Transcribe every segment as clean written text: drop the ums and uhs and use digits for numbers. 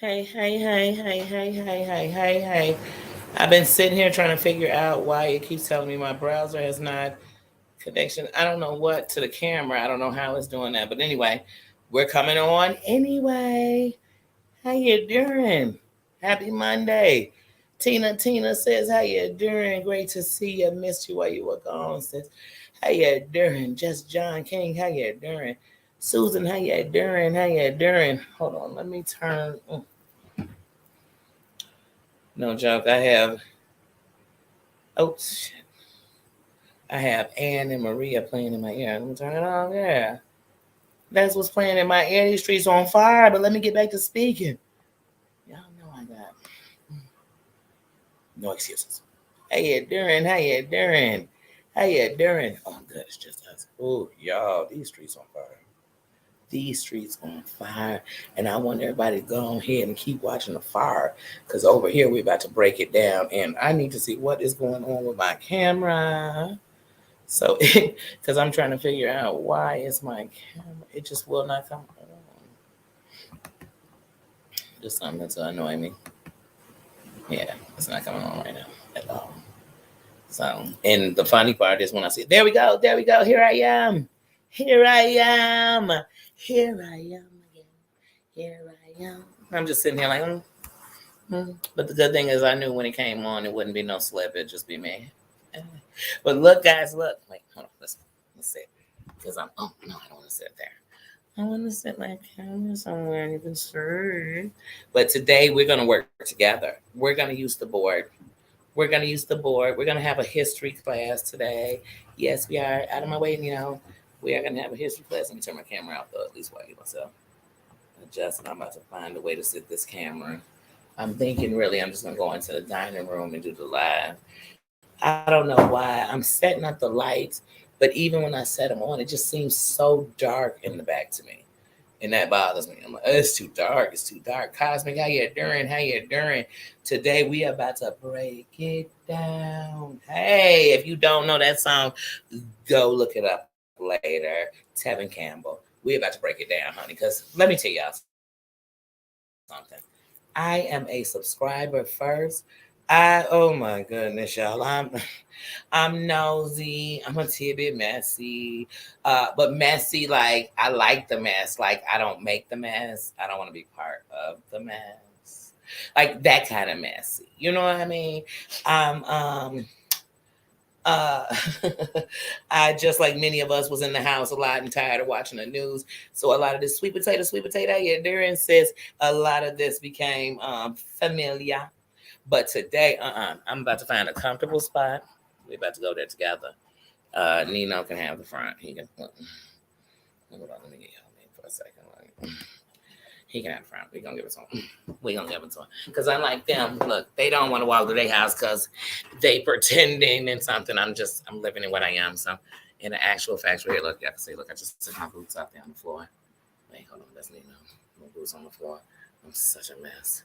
Hey. I've been sitting here trying to figure out why it keeps telling me my browser has not connection. I don't know what to the camera. I don't know how it's doing that. But anyway, we're coming on anyway. How you doing? Happy Monday. Tina says, how you doing? Great to see you. Missed you while you were gone, sis. How you doing? Just John King, how you doing? Susan, how you doing? How you doing? Hold on, let me turn. No joke. Oh shit. I have Anne and Maria playing in my ear. Let me turn it on. Yeah. That's what's playing in my ear. These streets on fire, but let me get back to speaking. Y'all know I got no excuses. How you doing? How you doing? How you doing? Oh, good. It's just us. Oh, y'all, these streets on fire. These streets on fire. And I want everybody to go ahead and keep watching the fire. Because over here, we're about to break it down. And I need to see what is going on with my camera. So, because I'm trying to figure out why is my camera, it just will not come on. Just something that's annoying me. Yeah, it's not coming on right now at all. So, and the funny part is when I see, there we go, here I am, here I am again, here I am. I'm just sitting here like, But the good thing is I knew when it came on, it wouldn't be no slip, it'd just be me. But look, guys, look. Wait, hold on. Let's sit. Because oh, no, I don't want to sit there. I want to sit my camera somewhere you can see. But today we're going to work together. We're going to use the board. We're going to have a history class today. Yes, we are. Out of my way, we are going to have a history class. Let me turn my camera out, though, at least while I get myself adjusted. I'm about to find a way to sit this camera. I'm thinking, really, I'm just going to go into the dining room and do the live. I don't know why. I'm setting up the lights, but even when I set them on, it just seems so dark in the back to me. And that bothers me. I'm like, it's too dark. It's too dark. Cosmic, how you doing? How you doing? Today, we are about to break it down. Hey, if you don't know that song, go look it up later. Tevin Campbell. We're about to break it down, honey, because let me tell y'all something. I am a subscriber first. Oh my goodness, y'all. I'm nosy. I'm a tidbit messy. But messy, like I like the mess. Like I don't make the mess. I don't want to be part of the mess. Like that kind of messy. You know what I mean? Uh I just like many of us was in the house a lot and tired of watching the news. So a lot of this sweet potato, yeah, Darren says a lot of this became familiar. But today, I'm about to find a comfortable spot. We're about to go there together. Nino can have the front. He can. Hold on, let me get y'all for a second. He can have the front. We're gonna give it to him. We're gonna give it to him. Because unlike them, look, they don't want to walk to their house because they pretending and something. I'm living in what I am. So in the actual factual here, look, y'all can see, look, I just set my boots out there on the floor. Wait, hold on, that's Nino. My boots on the floor. I'm such a mess.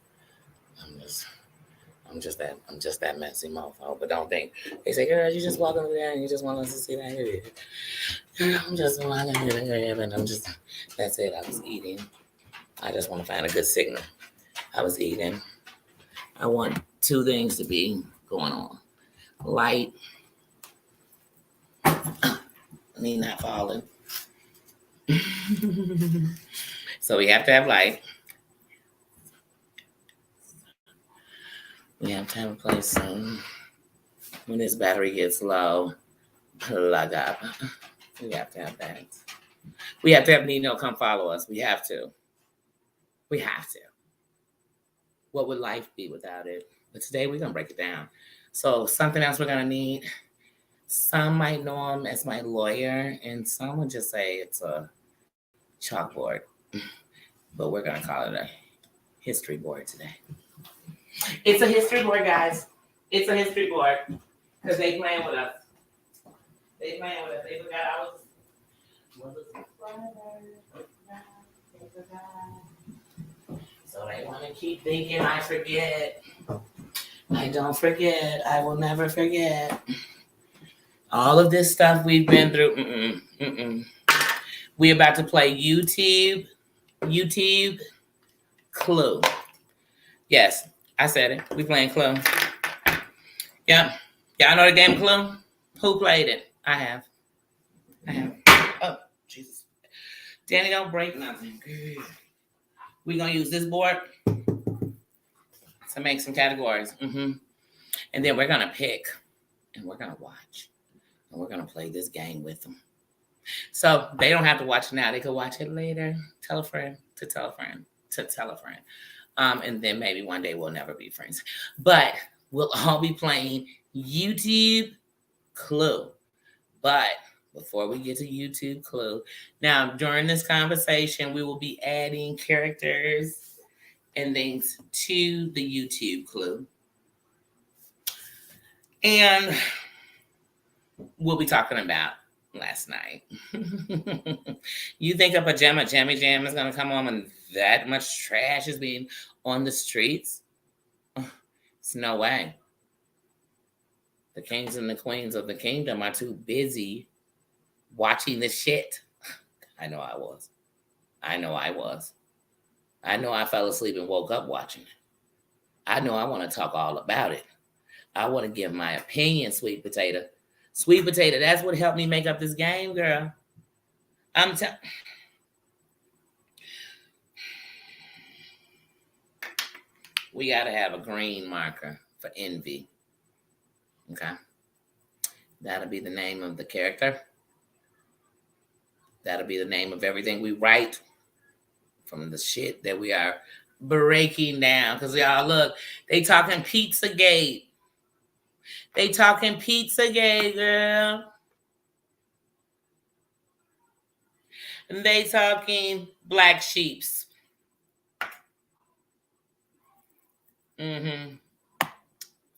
I'm just that messy mofo. But don't think they say, girl, you just walk over there and you just want us to see that here. Girl, I'm just walking over there and that's it. I was eating. I just want to find a good signal. I was eating. I want two things to be going on. Light. Me not falling. So we have to have light. We have to have a place soon. When this battery gets low, plug up. We have to have that. We have to have Nino come follow us. We have to. We have to. What would life be without it? But today we're going to break it down. So something else we're going to need. Some might know him as my lawyer, and some would just say it's a chalkboard. But we're going to call it a history board today. It's a history board, guys. It's a history board. Because they playing with us. They forgot I was a subscriber. So they want to keep thinking I forget. I don't forget. I will never forget. All of this stuff we've been through. We're about to play YouTube Clue. Yes, I said it. We playing Clue. Yep. Y'all know the game Clue? Who played it? I have. Oh, Jesus. Danny, don't break nothing. Good. We're going to use this board to make some categories. And then we're going to pick, and we're going to watch. And we're going to play this game with them. So they don't have to watch it now. They could watch it later. Tell a friend to tell a friend to tell a friend. And then maybe one day we'll never be friends. But we'll all be playing YouTube Clue. But before we get to YouTube Clue, now during this conversation, we will be adding characters and things to the YouTube Clue. And we'll be talking about last night. You think a pajama jammy jam is going to come on and that much trash is being on the streets? It's no way. The kings and the queens of the kingdom are too busy watching the shit. I know I was. I know I fell asleep and woke up watching it. I know I want to talk all about it. I want to give my opinion, sweet potato. Sweet potato, that's what helped me make up this game, girl. We got to have a green marker for envy. Okay. That'll be the name of the character. That'll be the name of everything we write from the shit that we are breaking down. Because y'all, look, they talking Pizzagate. They talking Pizzagate, girl. And they talking black sheeps.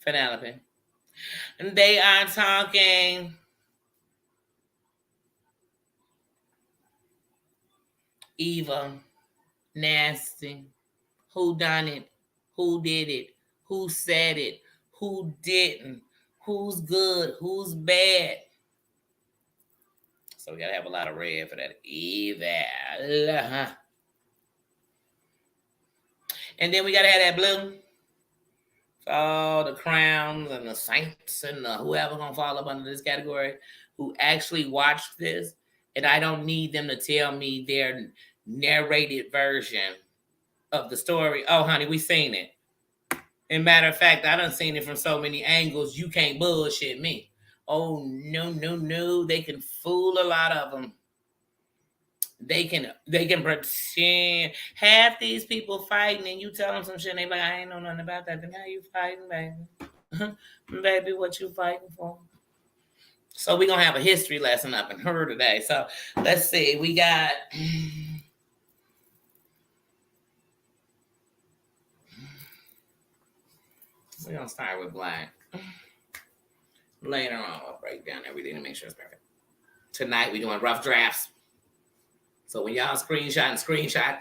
Penelope. And they are talking Eva, nasty, who done it, who did it, who said it, who didn't, who's good, who's bad. So we gotta have a lot of red for that. Eva. And then we gotta have that blue for all the crowns and the saints and whoever gonna fall up under this category who actually watched this. And I don't need them to tell me their narrated version of the story. Oh, honey, we seen it. And matter of fact, I done seen it from so many angles, you can't bullshit me. Oh, no. They can fool a lot of them. They can pretend. Half these people fighting and you tell them some shit and they like, I ain't know nothing about that. Then how you fighting, baby? Baby, what you fighting for? So we're going to have a history lesson up in her today. So let's see. We got... We're going to start with black. Later on, I'll break down everything to make sure it's perfect. Tonight, we're doing rough drafts. So when y'all screenshot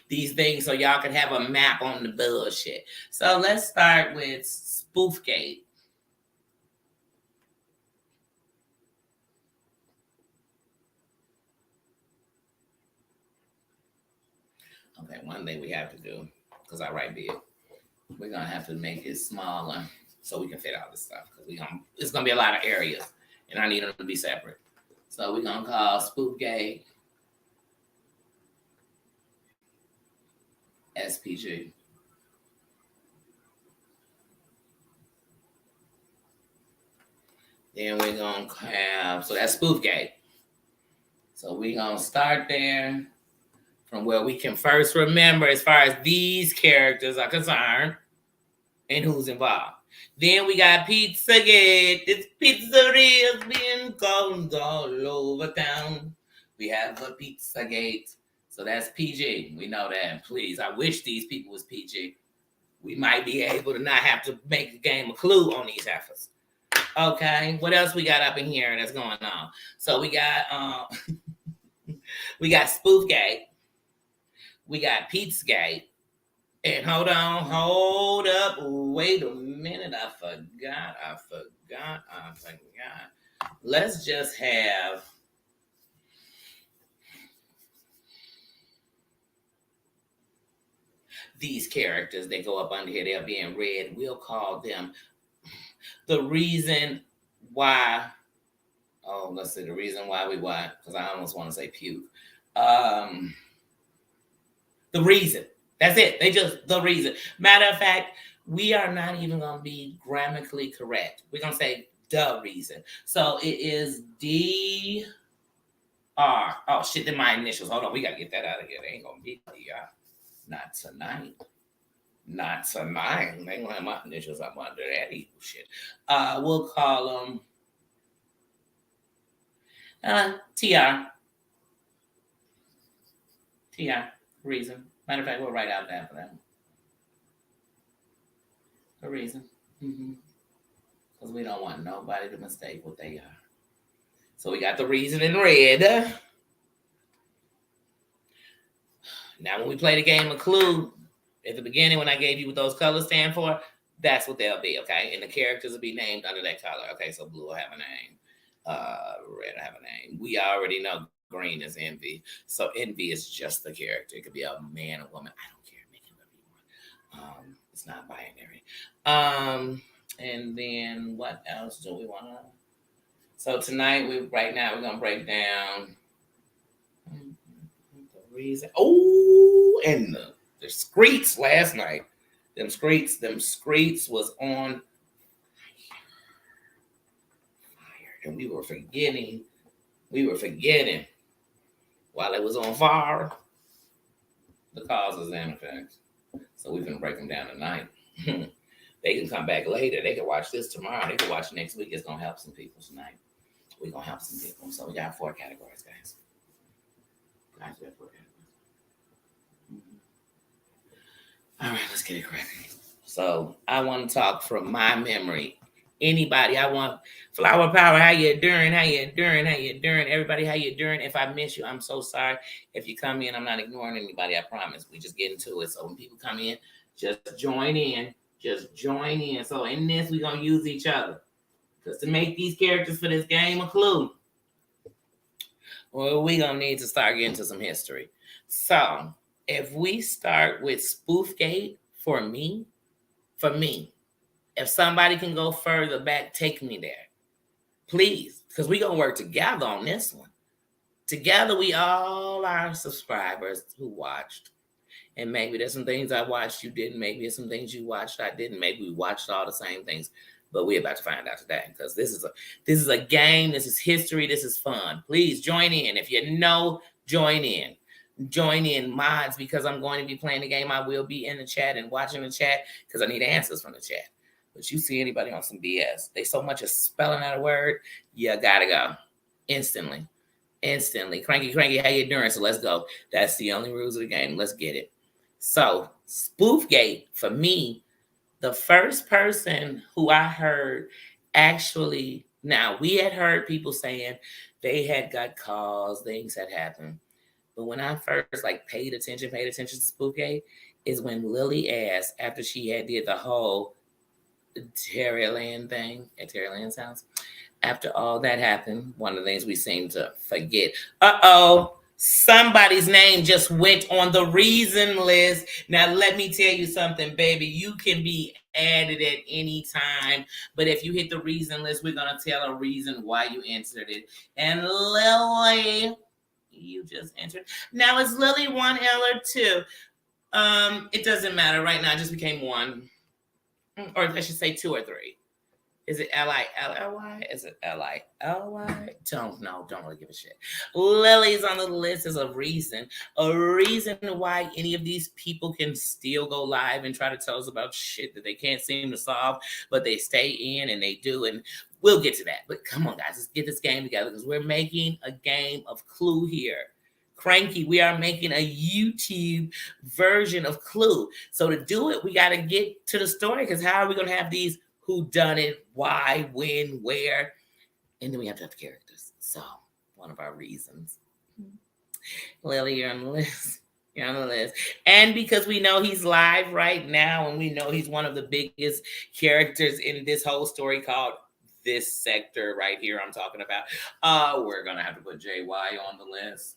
these things so y'all can have a map on the bullshit. So let's start with Spoofgate. Okay, one thing we have to do, because I write big, we're going to have to make it smaller so we can fit all this stuff. Because it's going to be a lot of areas, and I need them to be separate. So we're going to call Spoofgate SPG. Then we're going to have, so that's Spoofgate. So we're going to start there from where we can first remember as far as these characters are concerned and who's involved. Then we got Pizzagate. This pizzeria's being called all over town. We have a Pizzagate. So that's PG. We know that. Please, I wish these people was PG. We might be able to not have to make a game of Clue on these efforts. Okay, what else we got up in here that's going on? So we got we got Spoofgate. We got Pizzagate. And hold up, wait a minute, I forgot. Let's just have these characters that go up under here, they'll be in red. We'll call them the reason why. Oh, let's see, the reason why we why, because I almost want to say puke. Um, the reason. That's it. They just the reason. Matter of fact, we are not even gonna be grammatically correct. We're gonna say the reason. So it is DR. Oh shit, then my initials. Hold on, we gotta get that out of here. They ain't gonna be DR. Not tonight. Not tonight. They ain't gonna have my initials up under that evil shit. We'll call them TR. TR. Reason. Matter of fact, we'll write out that for them. The reason. Because we don't want nobody to mistake what they are. So we got the reason in red. Now, when we play the game of Clue, at the beginning, when I gave you what those colors stand for, that's what they'll be, okay? And the characters will be named under that color. Okay, so blue will have a name. Red will have a name. We already know green is Envy. So Envy is just the character. It could be a man or woman. I don't care. Make it whatever you want. It's not binary. And then what else do we want to? So tonight, right now, we're going to break down the reason. Oh, and the Skreetz last night. Them Skreetz was on fire. And we were forgetting while it was on fire, the causes and effects. So we're going to break them down tonight. They can come back later. They can watch this tomorrow. They can watch next week. It's going to help some people tonight. We're going to help some people. So we got 4 categories, guys. We have 4 categories. All right, let's get it cracking. So I want to talk from my memory. Anybody, I want Flower Power. How you doing? Everybody, how you doing? If I miss you, I'm so sorry. If you come in, I'm not ignoring anybody. I promise. We just get into it. So when people come in, just join in. So in this, we're going to use each other. Because to make these characters for this game of Clue, well, we're going to need to start getting to some history. So if we start with Spoofgate, for me, if somebody can go further back, take me there. Please. Because we're going to work together on this one. Together, we all are subscribers who watched. And maybe there's some things I watched you didn't. Maybe there's some things you watched I didn't. Maybe we watched all the same things. But we're about to find out today. Because this is a game. This is history. This is fun. Please join in. If you know, join in. Join in, mods, because I'm going to be playing the game. I will be in the chat and watching the chat because I need answers from the chat. But you see anybody on some BS, they so much as spelling out a word, you gotta go. Instantly. Cranky, how you doing? So let's go. That's the only rules of the game. Let's get it. So, Spoofgate, for me, the first person who I heard actually, now we had heard people saying they had got calls, things had happened. But when I first paid attention to Spoofgate is when Lily asked, after she had did the whole Terry Land thing at Terry Land's house, after all that happened, one of the things we seem to forget. Somebody's name just went on the reason list. Now, let me tell you something, baby. You can be added at any time. But if you hit the reason list, we're going to tell a reason why you entered it. And Lily, you just entered. Now, is Lily 1 L or 2? It doesn't matter. Right now, it just became 1. Or I should say 2 or 3. Is it Lily? Is it Lily? Don't know. Don't really give a shit. Lily's on the list is a reason why any of these people can still go live and try to tell us about shit that they can't seem to solve, but they stay in and they do. And we'll get to that. But come on, guys, let's get this game together because we're making a game of Clue here. Cranky, we are making a YouTube version of Clue. So to do it, we got to get to the story because how are we going to have these who done it, why, when, where, and then we have to have the characters. So one of our reasons. Lily, you're on the list. And because we know he's live right now and we know he's one of the biggest characters in this whole story called This Sector right here I'm talking about, we're going to have to put JY on the list.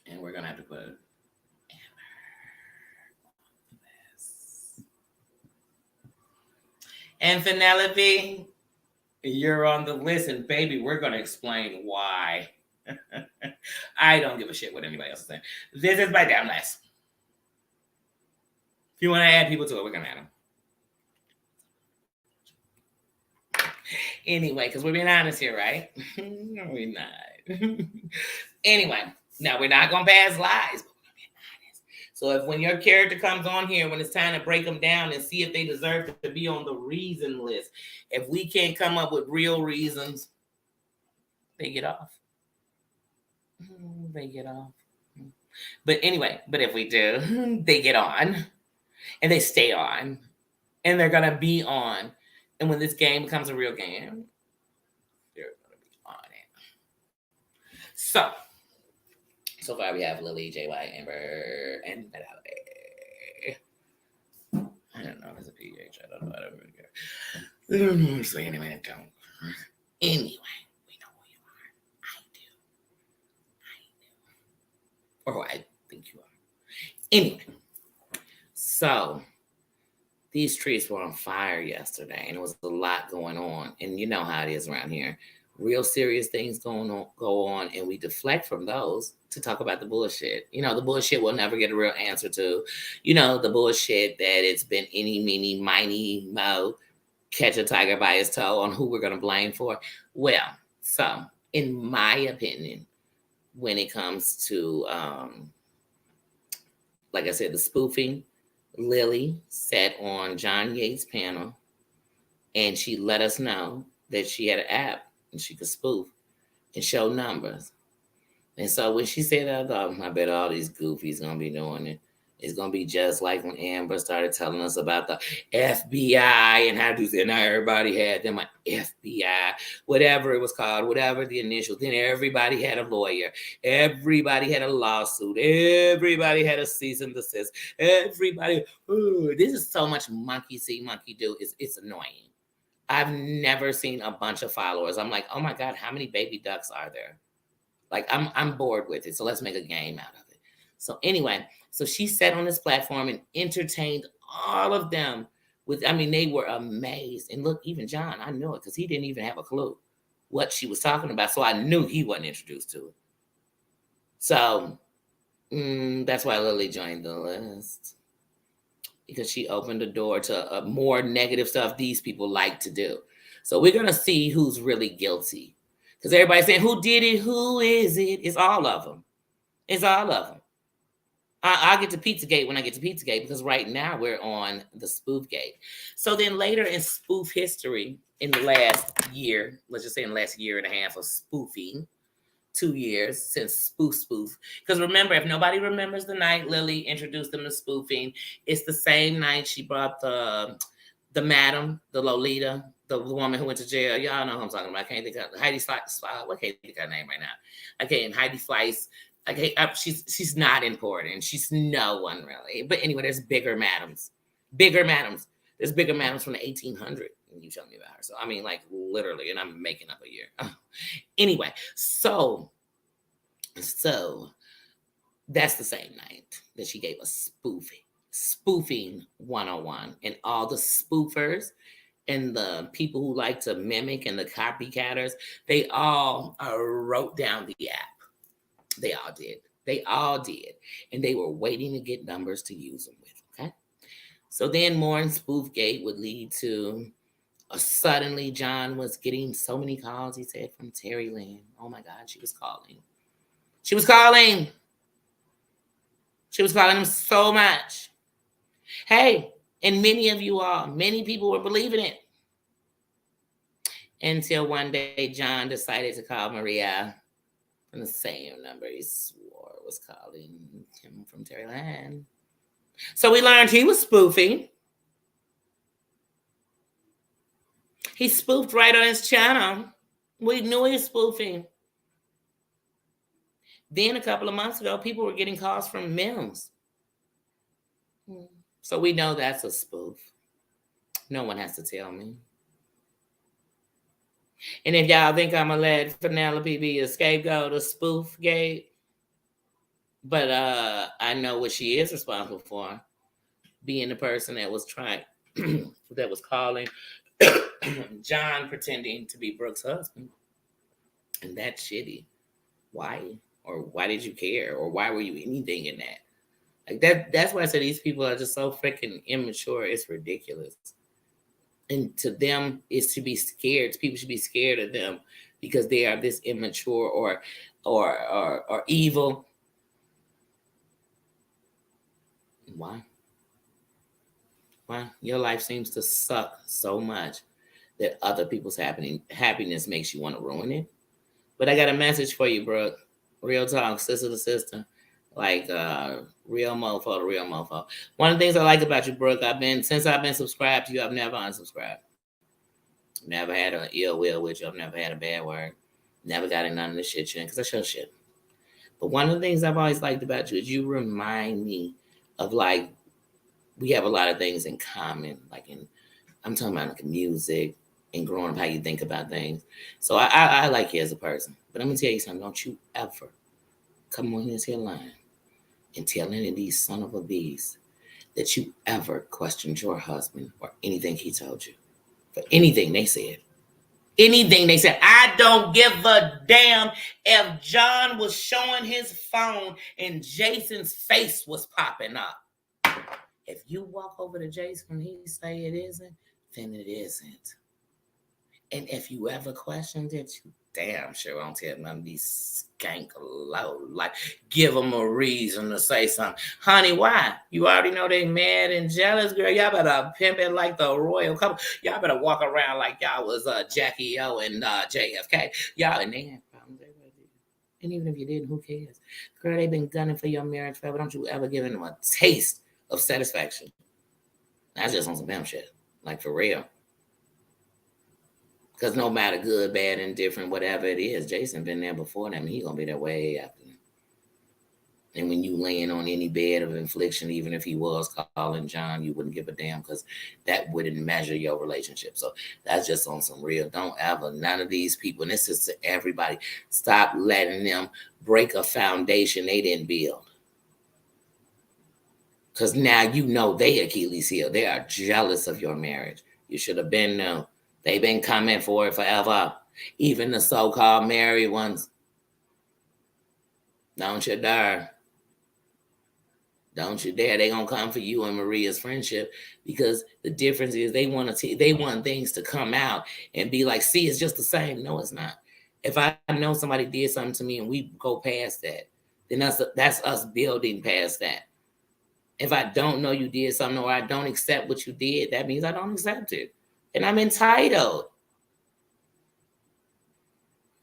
And we're going to have to put Amber. And Penelope, you're on the list, and baby, we're going to explain why. I don't give a shit what anybody else is saying. This is my damn list. If you want to add people to it, we're going to add them. Anyway, because we're being honest here, right? No, we're not. Anyway, now we're not going to pass lies, but we're going to be honest. So if when your character comes on here, when it's time to break them down and see if they deserve to be on the reason list, if we can't come up with real reasons, they get off. They get off. But anyway, but if we do, they get on. And they stay on. And they're going to be on. And when this game becomes a real game, they're going to be on it. So far we have Lily, JY, Amber, and Penelope. I don't know if it's a PH. I don't know. I don't really care. So anyway, I don't. Anyway, we know who you are. I do. Or I think you are. Anyway, so these trees were on fire yesterday, and there was a lot going on. And you know how it is around here. Real serious things go on, and we deflect from those to talk about the bullshit. You know, the bullshit we'll never get a real answer to. You know, the bullshit that it's been any, meeny, miny, mo, catch a tiger by his toe on who we're going to blame for. Well, so in my opinion, when it comes to, like I said, the spoofing, Lily sat on John Yates' panel, and she let us know that she had an app and she could spoof and show numbers. And so when she said that, I thought, I bet all these goofies going to be doing it. It's going to be just like when Amber started telling us about the FBI and how to do it. Now everybody had them, like FBI, whatever it was called, whatever the initials. Then everybody had a lawyer. Everybody had a lawsuit. Everybody had a cease and desist. Everybody, this is so much monkey see, monkey do. It's annoying. I've never seen a bunch of followers. I'm like, oh my God, how many baby ducks are there? Like, I'm bored with it. So let's make a game out of it. So anyway, so she sat on this platform and entertained all of them they were amazed. And look, even John, I knew it because he didn't even have a clue what she was talking about. So I knew he wasn't introduced to it. So that's why Lily joined the list. Because she opened the door to more negative stuff these people like to do. So we're going to see who's really guilty. Because everybody's saying, who did it? Who is it? It's all of them. It's all of them. I'll get to Pizzagate when I get to Pizzagate, because right now we're on the Spoofgate. So then later in spoof history, in the last year, let's just say in the last year and a half of spoofing, 2 years since spoof. Because remember, if nobody remembers the night Lily introduced them to spoofing, it's the same night she brought the madam, the Lolita, the woman who went to jail. Y'all know who I'm talking about. I can't think of Heidi Slice. What can't think of her name right now? Okay, Heidi Slice. Okay, she's not important. She's no one really. But anyway, there's bigger madams. There's bigger madams from the 1800s. You tell me about her. So I mean, like literally, and I'm making up a year. Anyway, so that's the same night that she gave us spoofing 101, and all the spoofers and the people who like to mimic and the copycatters, they all wrote down the app. They all did. And they were waiting to get numbers to use them with, okay? So then more in Spoofgate would lead to suddenly John was getting so many calls, he said, from Terry Lynn. Oh my God, she was calling. She was calling him so much. Hey, and many people were believing it. Until one day John decided to call Maria from the same number he swore was calling him from Terry Lynn. So we learned he was spoofing. He spoofed right on his channel. We knew he was spoofing. Then a couple of months ago, people were getting calls from Mims. So we know that's a spoof. No one has to tell me. And if y'all think I'm going to let Penelope be a scapegoat of Spoofgate, but I know what she is responsible for, being the person that was calling John pretending to be Brooke's husband. And that's shitty. Why? Or why did you care? Or why were you anything in that? Like that's why I said these people are just so freaking immature. It's ridiculous. And to them, it's to be scared. People should be scared of them because they are this immature or evil. Why? Why? Your life seems to suck so much that other people's happiness makes you want to ruin it. But I got a message for you, Brooke. Real talk, sister to sister. Like real mofo to real mofo. One of the things I like about you, Brooke, since I've been subscribed to you, I've never unsubscribed. Never had an ill will with you. I've never had a bad word. Never got in none of the shit you're in, because that's your shit. But one of the things I've always liked about you is you remind me of, like, we have a lot of things in common. I'm talking about like music and growing up, how you think about things. So I like you as a person. But I'm going to tell you something. Don't you ever come on this here line and tell any of these son of a bees that you ever questioned your husband or anything he told you. For anything they said. Anything they said. I don't give a damn if John was showing his phone and Jason's face was popping up. If you walk over to Jason and he say it isn't, then it isn't. And if you ever questioned it, you damn sure won't tell none of these skank low. Like, give them a reason to say something. Honey, why? You already know they mad and jealous, girl. Y'all better pimp it like the royal couple. Y'all better walk around like y'all was Jackie O and JFK. Y'all, and they had problems. And even if you didn't, who cares? Girl, they've been gunning for your marriage forever. Don't you ever give them a taste of satisfaction. That's just on some damn shit. Like, for real. Because no matter good, bad, indifferent, whatever it is, Jason been there before them. He gonna be there way after them. And when you laying on any bed of affliction, even if he was calling John, you wouldn't give a damn, because that wouldn't measure your relationship. So that's just on some real. Don't ever, none of these people, and this is to everybody, stop letting them break a foundation they didn't build. Because now you know they Achilles heel. They are jealous of your marriage. You should have been known. They've been coming for it forever. Even the so-called married ones. Don't you dare. Don't you dare. They're going to come for you and Maria's friendship, because the difference is they want things to come out and be like, see, it's just the same. No, it's not. If I know somebody did something to me and we go past that, then that's us building past that. If I don't know you did something, or I don't accept what you did, that means I don't accept it. And I'm entitled.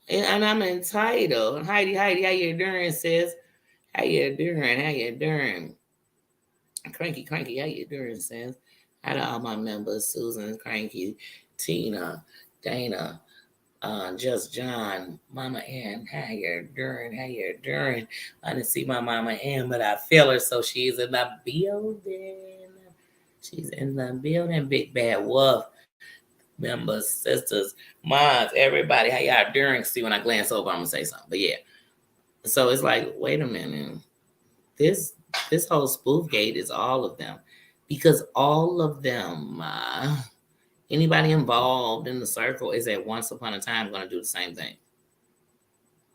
And I'm entitled. Heidi, how you doing, sis? How you doing? Cranky, how you doing, sis? How to all my members, Susan, Cranky, Tina, Dana, Just John, Mama Ann, how you doing? I didn't see my Mama Ann, but I feel her, so she's in the building. She's in the building, Big Bad Wolf. Members, sisters, moms, everybody, how y'all doing? See, when I glance over, I'm gonna say something. But yeah. So it's like, wait a minute. This whole spoof gate is all of them. Because all of them, anybody involved in the circle is at once upon a time gonna do the same thing.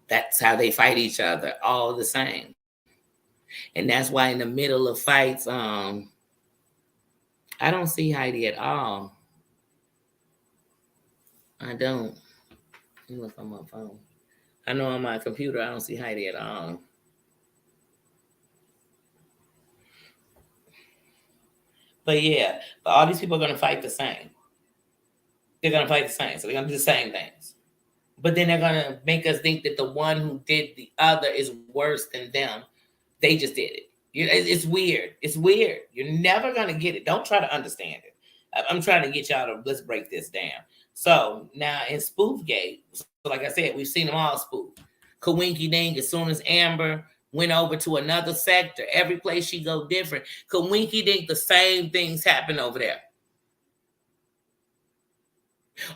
That's how they fight each other, all the same. And that's why in the middle of fights, I don't see Heidi at all. I don't. Let me look on my phone. I know on my computer I don't see Heidi at all. But yeah, but all these people are going to fight the same. They're going to fight the same. So they're going to do the same things. But then they're going to make us think that the one who did the other is worse than them. They just did it. It's weird. It's weird. You're never going to get it. Don't try to understand it. I'm trying to get y'all to, let's break this down. So now in Spoofgate, so like I said, we've seen them all spoof. Kawinky Ding, as soon as Amber went over to another sector, every place she go different. Kawinky Ding, the same things happen over there.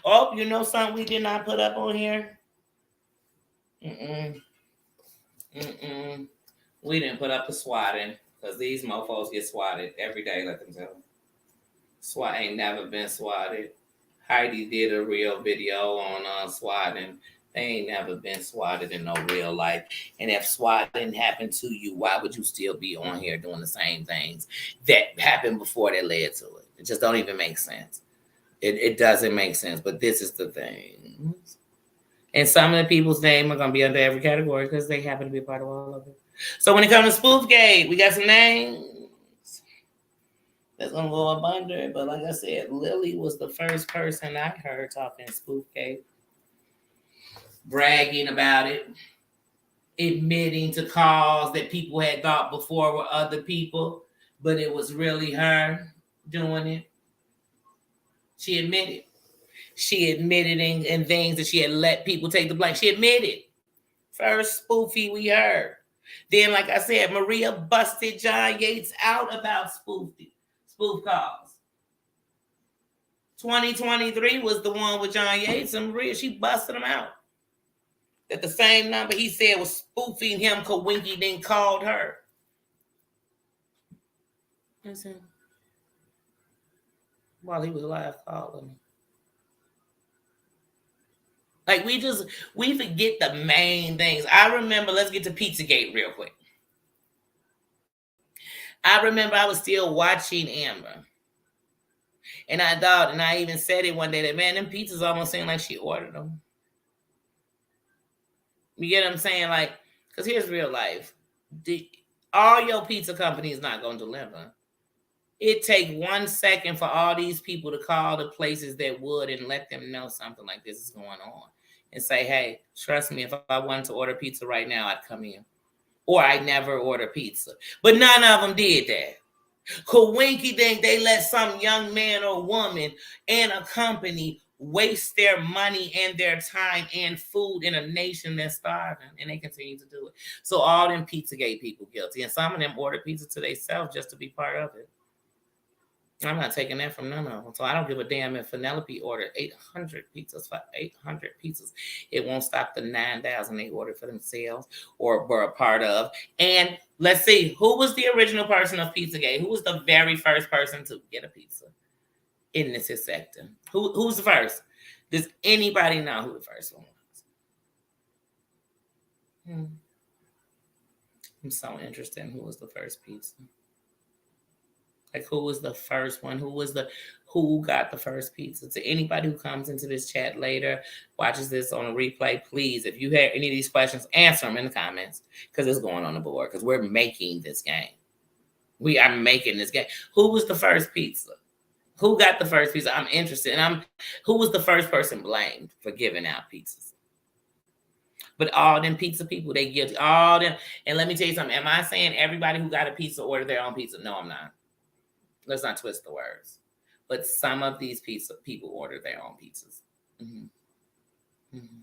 Oh, you know something we did not put up on here? We didn't put up the swatting, because these mofos get swatted every day, let them tell. SWAT ain't never been swatted. Heidi did a real video on swatting. They ain't never been swatted in no real life. And if swatting happened to you, why would you still be on here doing the same things that happened before that led to it? It just don't even make sense. It doesn't make sense. But this is the thing. And some of the people's name are going to be under every category because they happen to be a part of all of it. So when it comes to Spoofgate, we got some names that's going to go up under it. But like I said, Lily was the first person I heard talking Spoofgate, bragging about it, admitting to calls that people had thought before were other people, but it was really her doing it. She admitted. She admitted in things that she had let people take the blame. She admitted. First spoofy we heard. Then, like I said, Maria busted John Yates out about spoof calls. 2023 was the one with John Yates, and Maria, she busted him out. That the same number he said was spoofing him, Kawinky then called her. Listen, while he was alive calling me. Like, we forget the main things. I remember, let's get to Pizzagate real quick. I remember I was still watching Amber. And I thought, and I even said it one day, that, man, them pizzas almost seem like she ordered them. You get what I'm saying? Like, because here's real life. All your pizza company is not going to deliver. It take 1 second for all these people to call the places that would and let them know something like this is going on. And say, hey, trust me, if I wanted to order pizza right now, I'd come in. Or I'd never order pizza. But none of them did that. Kawinky think they let some young man or woman and a company waste their money and their time and food in a nation that's starving, and they continue to do it. So all them Pizzagate people guilty, and some of them order pizza to themselves just to be part of it. I'm not taking that from none of them. So I don't give a damn if Penelope ordered 800 pizzas for 800 pizzas. It won't stop the 9,000 they ordered for themselves or were a part of. And let's see, who was the original person of Pizzagate? Who was the very first person to get a pizza in this sector? Who's the first? Does anybody know who the first one was? I'm so interested in who was the first pizza. Like, who was the first one? Who got the first pizza? To anybody who comes into this chat later, watches this on a replay, please, if you have any of these questions, answer them in the comments, because it's going on the board, because we're making this game. We are making this game. Who was the first pizza? Who got the first pizza? I'm interested. And who was the first person blamed for giving out pizzas? But all them pizza people, they guilty. All them. And let me tell you something. Am I saying everybody who got a pizza ordered their own pizza? No, I'm not. Let's not twist the words. But some of these pizza people order their own pizzas. Mm-hmm. Mm-hmm.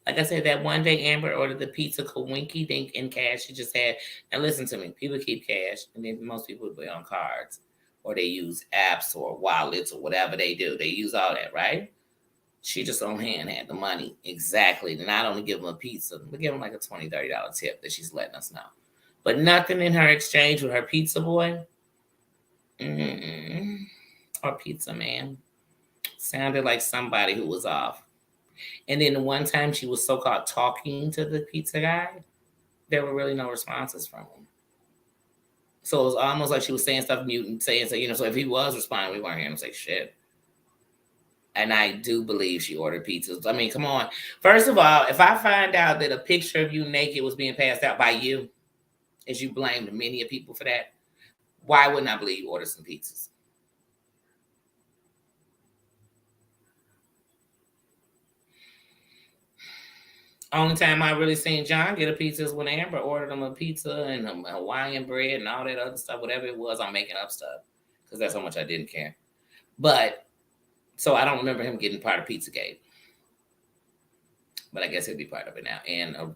Like I said, that one day Amber ordered the pizza Kawinky Dink in cash. She just had, and listen to me, people keep cash, and then most people put on cards, or they use apps or wallets or whatever they do. They use all that, right? She just on hand had the money. Exactly. And not only give them a pizza, but give them like a $20, $30 tip that she's letting us know. But nothing in her exchange with her pizza boy. Or pizza man sounded like somebody who was off. And then the one time she was so-called talking to the pizza guy, there were really no responses from him. So it was almost like she was saying stuff mute and saying, so, so if he was responding, we weren't hearing him say shit. And I do believe she ordered pizzas. I mean, come on. First of all, if I find out that a picture of you naked was being passed out by you, as you blamed many of people for that, why wouldn't I believe you ordered some pizzas? Only time I really seen John get a pizza is when Amber ordered him a pizza and a Hawaiian bread and all that other stuff, whatever it was. I'm making up stuff because that's how much I didn't care. But, so I don't remember him getting part of Pizzagate. But I guess he'll be part of it now. And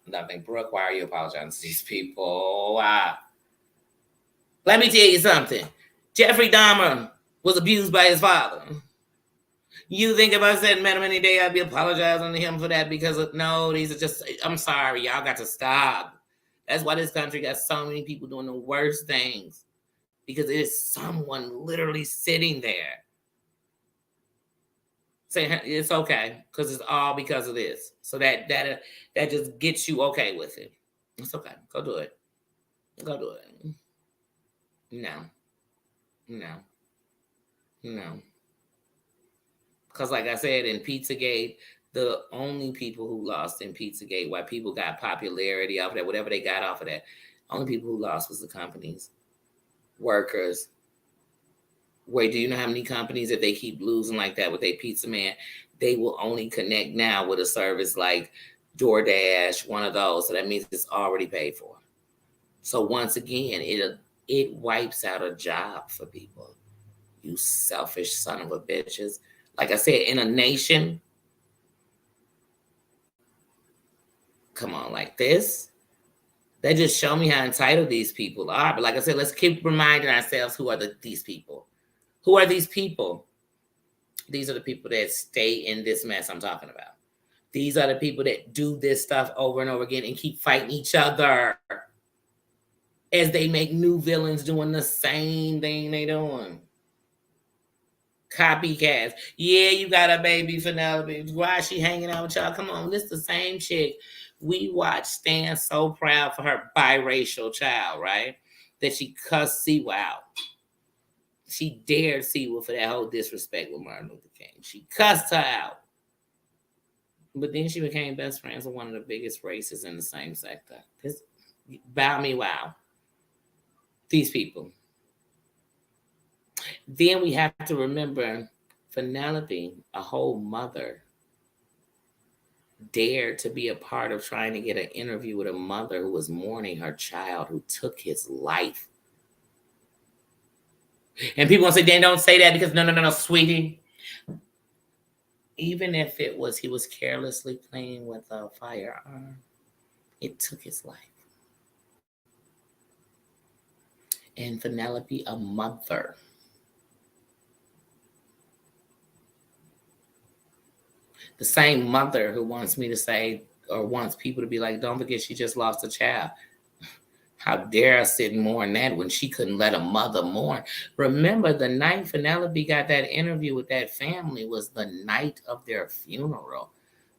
nothing. Brooke, why are you apologizing to these people? Let me tell you something. Jeffrey Dahmer was abused by his father. You think if I said met him any day, I'd be apologizing to him for that because no, these are just, I'm sorry, y'all got to stop. That's why this country got so many people doing the worst things. because it is someone literally sitting there saying it's okay because it's all because of this. So that just gets you okay with it. It's okay. Go do it. Go do it. No, no, no. Because like I said, in Pizzagate, the only people who lost in Pizzagate, why people got popularity off of that, whatever they got off of that, only people who lost was the companies, workers. Wait, do you know how many companies, if they keep losing like that with their pizza man, they will only connect now with a service like DoorDash, one of those. So that means it's already paid for. So once again, it wipes out a job for people. You selfish son of a bitches. Like I said, in a nation, come on, like this, that just show me how entitled these people are. But like I said, let's keep reminding ourselves who are these people. Who are these people? These are the people that stay in this mess I'm talking about. These are the people that do this stuff over and over again and keep fighting each other as they make new villains doing the same thing they doing. Copycats. Yeah, you got a baby Penelope. Why is she hanging out with y'all? Come on, this is the same chick we watched stand so proud for her biracial child, right? That she cussed Siwa out. She dared Siwa for that whole disrespect with Martin Luther King. She cussed her out. But then she became best friends with one of the biggest racists in the same sector. Bow me wow. These people. Then we have to remember Penelope, a whole mother, dared to be a part of trying to get an interview with a mother who was mourning her child who took his life. And people want to say, Dan, don't say that because no, sweetie. Even if it was he was carelessly playing with a firearm, it took his life. And Penelope, a mother, the same mother who wants me to say, or wants people to be like, don't forget she just lost a child. How dare I sit and mourn that when she couldn't let a mother mourn? Remember, the night Penelope got that interview with that family was the night of their funeral,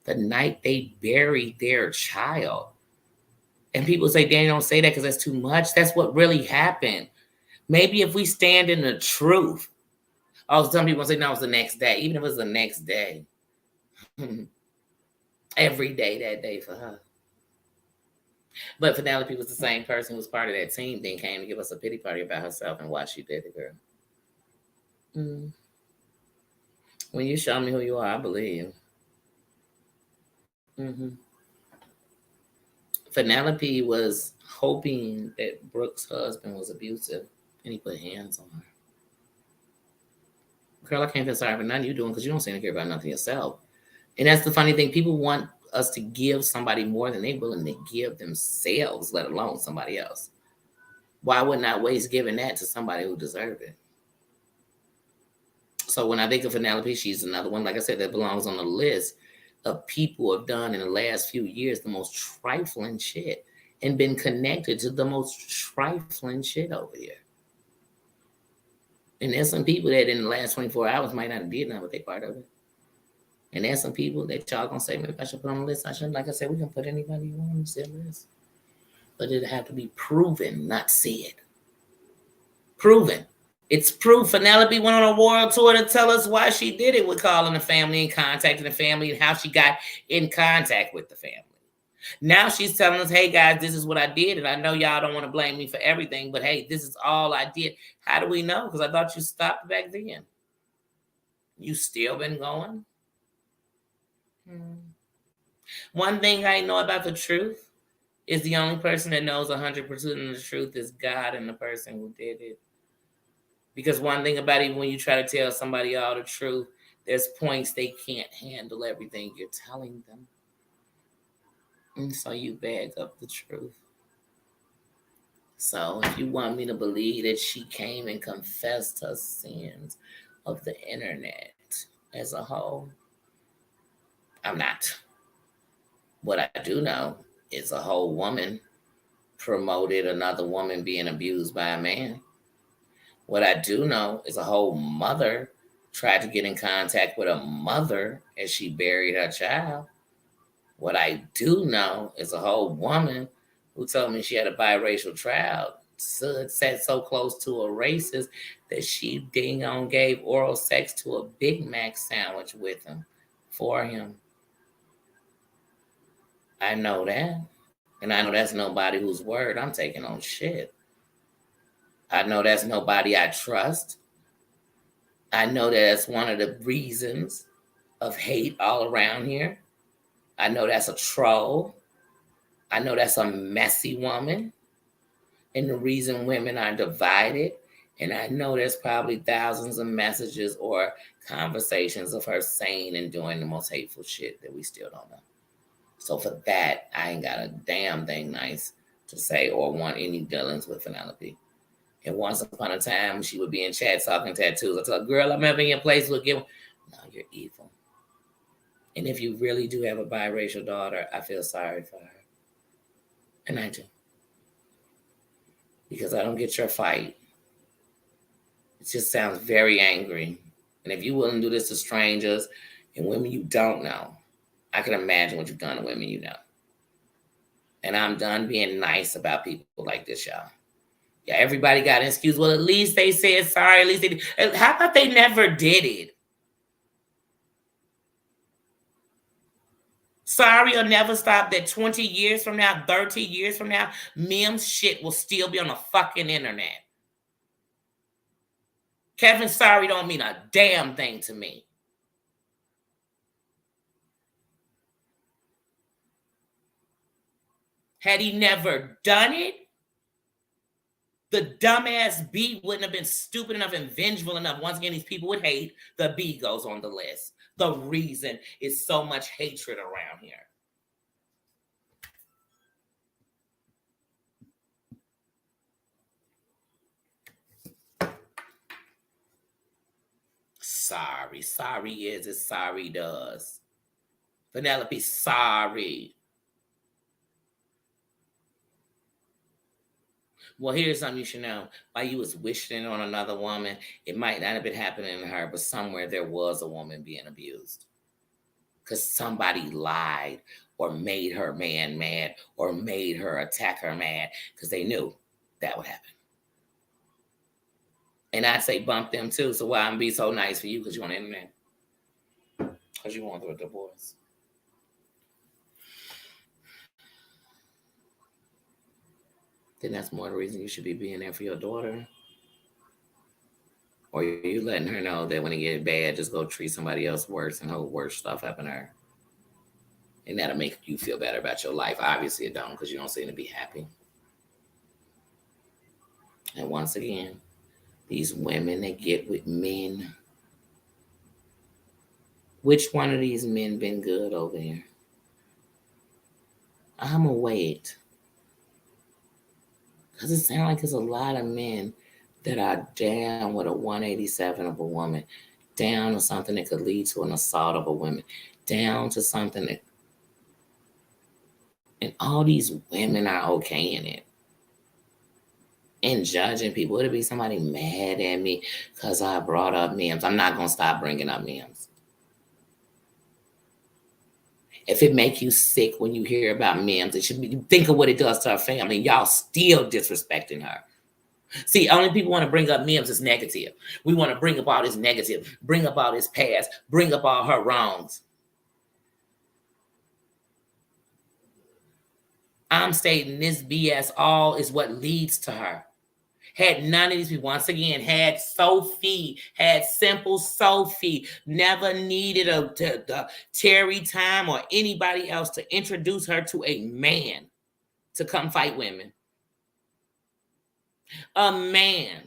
the night they buried their child. And people say, Danny, don't say that because that's too much. That's what really happened. Maybe if we stand in the truth. Oh, some people say, no, it was the next day. Even if it was the next day. Every day that day for her. But Penelope was the same person who was part of that team, then came to give us a pity party about herself and why she did it, girl. When you show me who you are, I believe you. Penelope was hoping that Brooke's husband was abusive, and he put hands on her. Girl, I can't feel sorry for nothing you're doing because you don't seem to care about nothing yourself. And that's the funny thing. People want us to give somebody more than they're willing to give themselves, let alone somebody else. Why wouldn't I waste giving that to somebody who deserves it? So when I think of Penelope, she's another one, like I said, that belongs on the list of people who have done in the last few years the most trifling shit and been connected to the most trifling shit over here. And there's some people that in the last 24 hours might not have did nothing, but they part of it. And there's some people that y'all gonna say, maybe I should put on the list. I shouldn't. Like I said, we can put anybody you want on the list. But it'd have to be proven, not said. Proven. It's proof. Penelope went on a world tour to tell us why she did it with calling the family and contacting the family and how she got in contact with the family. Now she's telling us, hey guys, this is what I did. And I know y'all don't want to blame me for everything, but hey, this is all I did. How do we know? Because I thought you stopped back then. You still been going? One thing I know about the truth is the only person that knows 100% of the truth is God and the person who did it. Because one thing about it, when you try to tell somebody all the truth, there's points they can't handle everything you're telling them. And so you bag up the truth. So if you want me to believe that she came and confessed her sins of the internet as a whole, I'm not. What I do know is a whole woman promoted another woman being abused by a man. What I do know is a whole mother tried to get in contact with a mother as she buried her child. What I do know is a whole woman who told me she had a biracial child sat so close to a racist that she ding on gave oral sex to a Big Mac sandwich with him for him. I know that. And I know that's nobody whose word I'm taking on shit. I know that's nobody I trust. I know that's one of the reasons of hate all around here. I know that's a troll. I know that's a messy woman. And the reason women are divided. And I know there's probably thousands of messages or conversations of her saying and doing the most hateful shit that we still don't know. So for that, I ain't got a damn thing nice to say or want any dealings with Penelope. And once upon a time, she would be in chat talking tattoos. I told her, girl, I'm ever in your place. We'll give. No, you're evil. And if you really do have a biracial daughter, I feel sorry for her. And I do. Because I don't get your fight. It just sounds very angry. And if you wouldn't do this to strangers and women you don't know, I can imagine what you've done to women you know. And I'm done being nice about people like this, y'all. Yeah, everybody got an excuse. Well, at least they said sorry. At least they did. How about they never did it? Sorry will never stop that 20 years from now, 30 years from now, memes shit will still be on the fucking internet. Kevin sorry don't mean a damn thing to me. Had he never done it, the dumbass B wouldn't have been stupid enough and vengeful enough. Once again, these people would hate. The B goes on the list. The reason is so much hatred around here. Sorry. Sorry is as sorry does. Penelope, sorry. Well, here's something you should know. While you was wishing on another woman, it might not have been happening to her, but somewhere there was a woman being abused. Because somebody lied or made her man mad or made her attack her mad because they knew that would happen. And I'd say bump them too. So why I'm be so nice for you? Because you want the internet. Because you want the divorce. Then that's more the reason you should be being there for your daughter. Or you letting her know that when it gets bad, just go treat somebody else worse and hope worse stuff happen to her. And that'll make you feel better about your life. Obviously it don't, because you don't seem to be happy. And once again, these women that get with men, which one of these men been good over here? I'ma wait. Because it sounds like there's a lot of men that are down with a 187 of a woman, down to something that could lead to an assault of a woman, down to something that, and all these women are okay in it. And judging people. It'll be somebody mad at me because I brought up memes. I'm not going to stop bringing up memes. If it make you sick when you hear about memes, it should be, think of what it does to her family. Y'all still disrespecting her. See, only people want to bring up memes is negative. We want to bring up all this negative, bring up all this past, bring up all her wrongs. I'm stating this BS all is what leads to her. Had none of these people, once again, had Sophie, had simple Sophie, never needed a Terry Time or anybody else to introduce her to a man to come fight women. A man.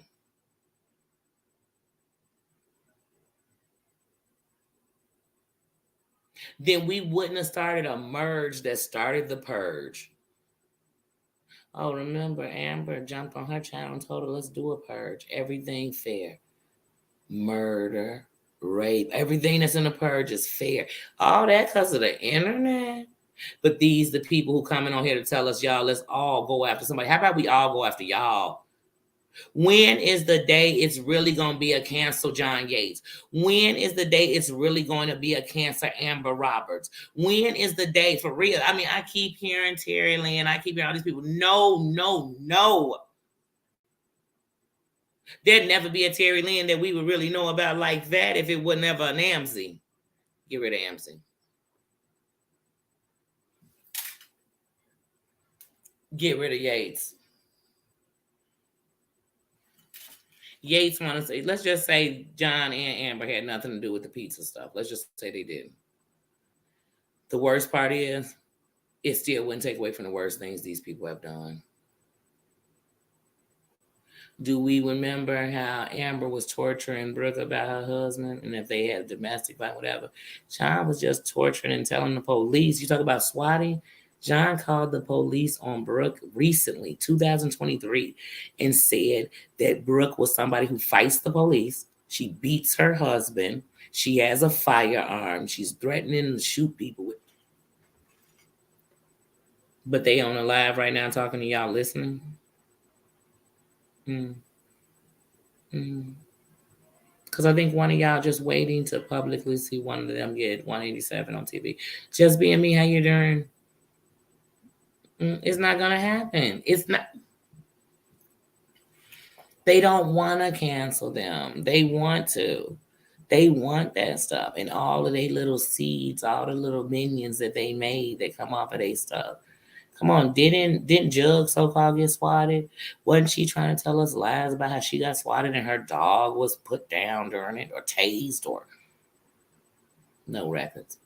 Then we wouldn't have started a merge that started the purge. Oh, remember, Amber jumped on her channel and told her, let's do a purge. Everything fair. Murder, rape, everything that's in the purge is fair. All that because of the internet. But the people who coming on here to tell us, y'all, let's all go after somebody. How about we all go after y'all? When is the day it's really going to be a cancel John Yates? When is the day it's really going to be a cancer Amber Roberts? When is the day for real? I mean, I keep hearing Terry Lynn. I keep hearing all these people. No. There'd never be a Terry Lynn that we would really know about like that if it was never an Amsey. Get rid of Amsey. Get rid of Yates. Yates want to say, let's just say John and Amber had nothing to do with the pizza stuff. Let's just say they didn't. The worst part is, it still wouldn't take away from the worst things these people have done. Do we remember how Amber was torturing Brooke about her husband, and if they had domestic violence, whatever? John was just torturing and telling the police. You talk about swatting. John called the police on Brooke recently, 2023, and said that Brooke was somebody who fights the police. She beats her husband. She has a firearm. She's threatening to shoot people with. But they on a live right now talking to y'all listening. Because I think one of y'all just waiting to publicly see one of them get 187 on TV. Just being me, how you doing? It's not going to happen. It's not. They don't want to cancel them. They want to. They want that stuff. And all of their little seeds, all the little minions that they made that come off of their stuff. Come on, didn't Jug so-called get swatted? Wasn't she trying to tell us lies about how she got swatted and her dog was put down during it or tased or no records?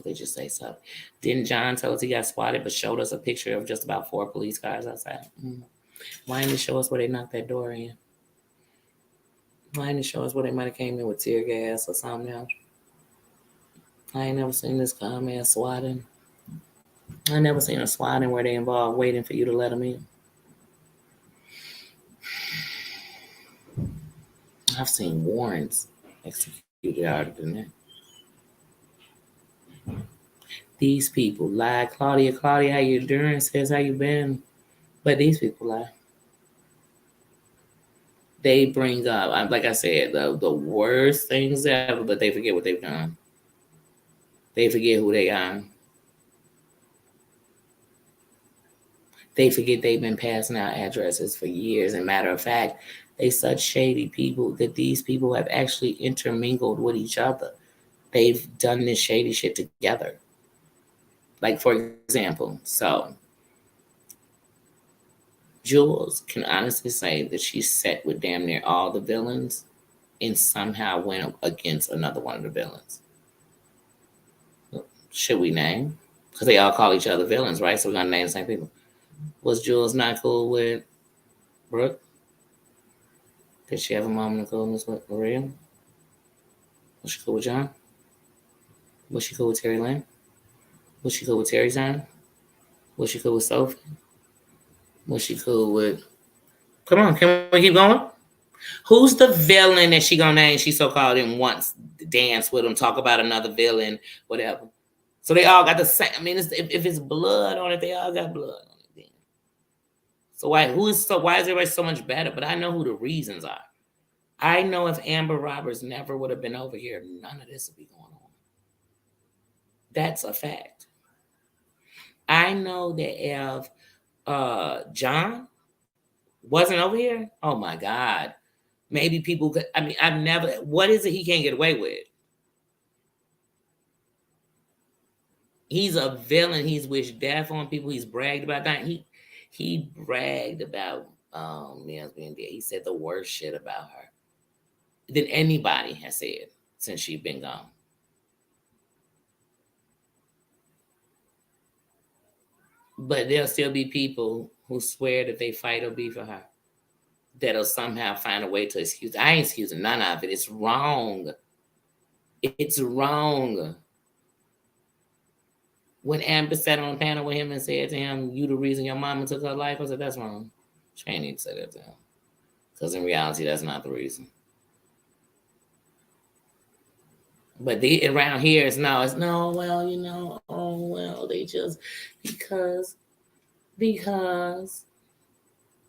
They just say so. Didn't John tell us he got swatted but showed us a picture of just about 4 police cars outside? Why didn't he show us where they knocked that door in? Why didn't he show us where they might have came in with tear gas or something else? I ain't never seen this common swatting. I never seen a swatting where they involved waiting for you to let them in. I've seen warrants executed harder than that. These people lie. Claudia, how you doing? Says how you been? But these people lie. They bring up, like I said, the worst things ever, but they forget what they've done. They forget who they are. They forget they've been passing out addresses for years. And matter of fact, they such shady people that these people have actually intermingled with each other. They've done this shady shit together. Like, for example, so Jules can honestly say that she sat with damn near all the villains and somehow went up against another one of the villains. Should we name? Because they all call each other villains, right? So we're going to name the same people. Was Jules not cool with Brooke? Did she have a moment of coolness with Maria? Was she cool with John? Was she cool with Terry Lynn? Was she cool with Terry John? Was she cool with Sophie? Was she cool with... Come on, can we keep going? Who's the villain that she gonna name? She so-called didn't once dance with him, talk about another villain, whatever. So they all got the same. I mean, if it's blood on it, they all got blood on it. Then. So why is everybody so much better? But I know who the reasons are. I know if Amber Roberts never would have been over here, none of this would be going on. That's a fact. I know that if John wasn't over here, oh my God, maybe people could. I mean, I've never. What is it he can't get away with? He's a villain. He's wished death on people. He's bragged about that. He bragged about Mills being dead. He said the worst shit about her than anybody has said since she's been gone. But there'll still be people who swear that they fight or be for her. That'll somehow find a way to excuse. I ain't excusing none of it. It's wrong. It's wrong. When Amber sat on a panel with him and said to him, "You the reason your mama took her life," I said, "That's wrong." She ain't need to say that to him. Because in reality, that's not the reason. But around here, it's no, well, you know, oh, well, they just, because.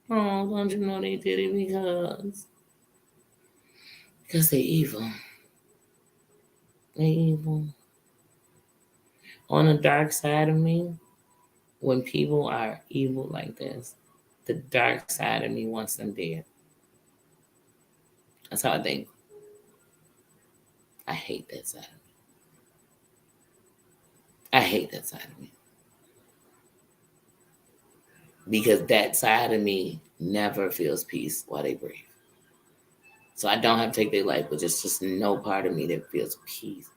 Oh, don't you know they did it because they evil. They evil. On the dark side of me, when people are evil like this, the dark side of me wants them dead. That's how I think. I hate that side of me. I hate that side of me. Because that side of me never feels peace while they breathe. So I don't have to take their life, but there's just no part of me that feels peace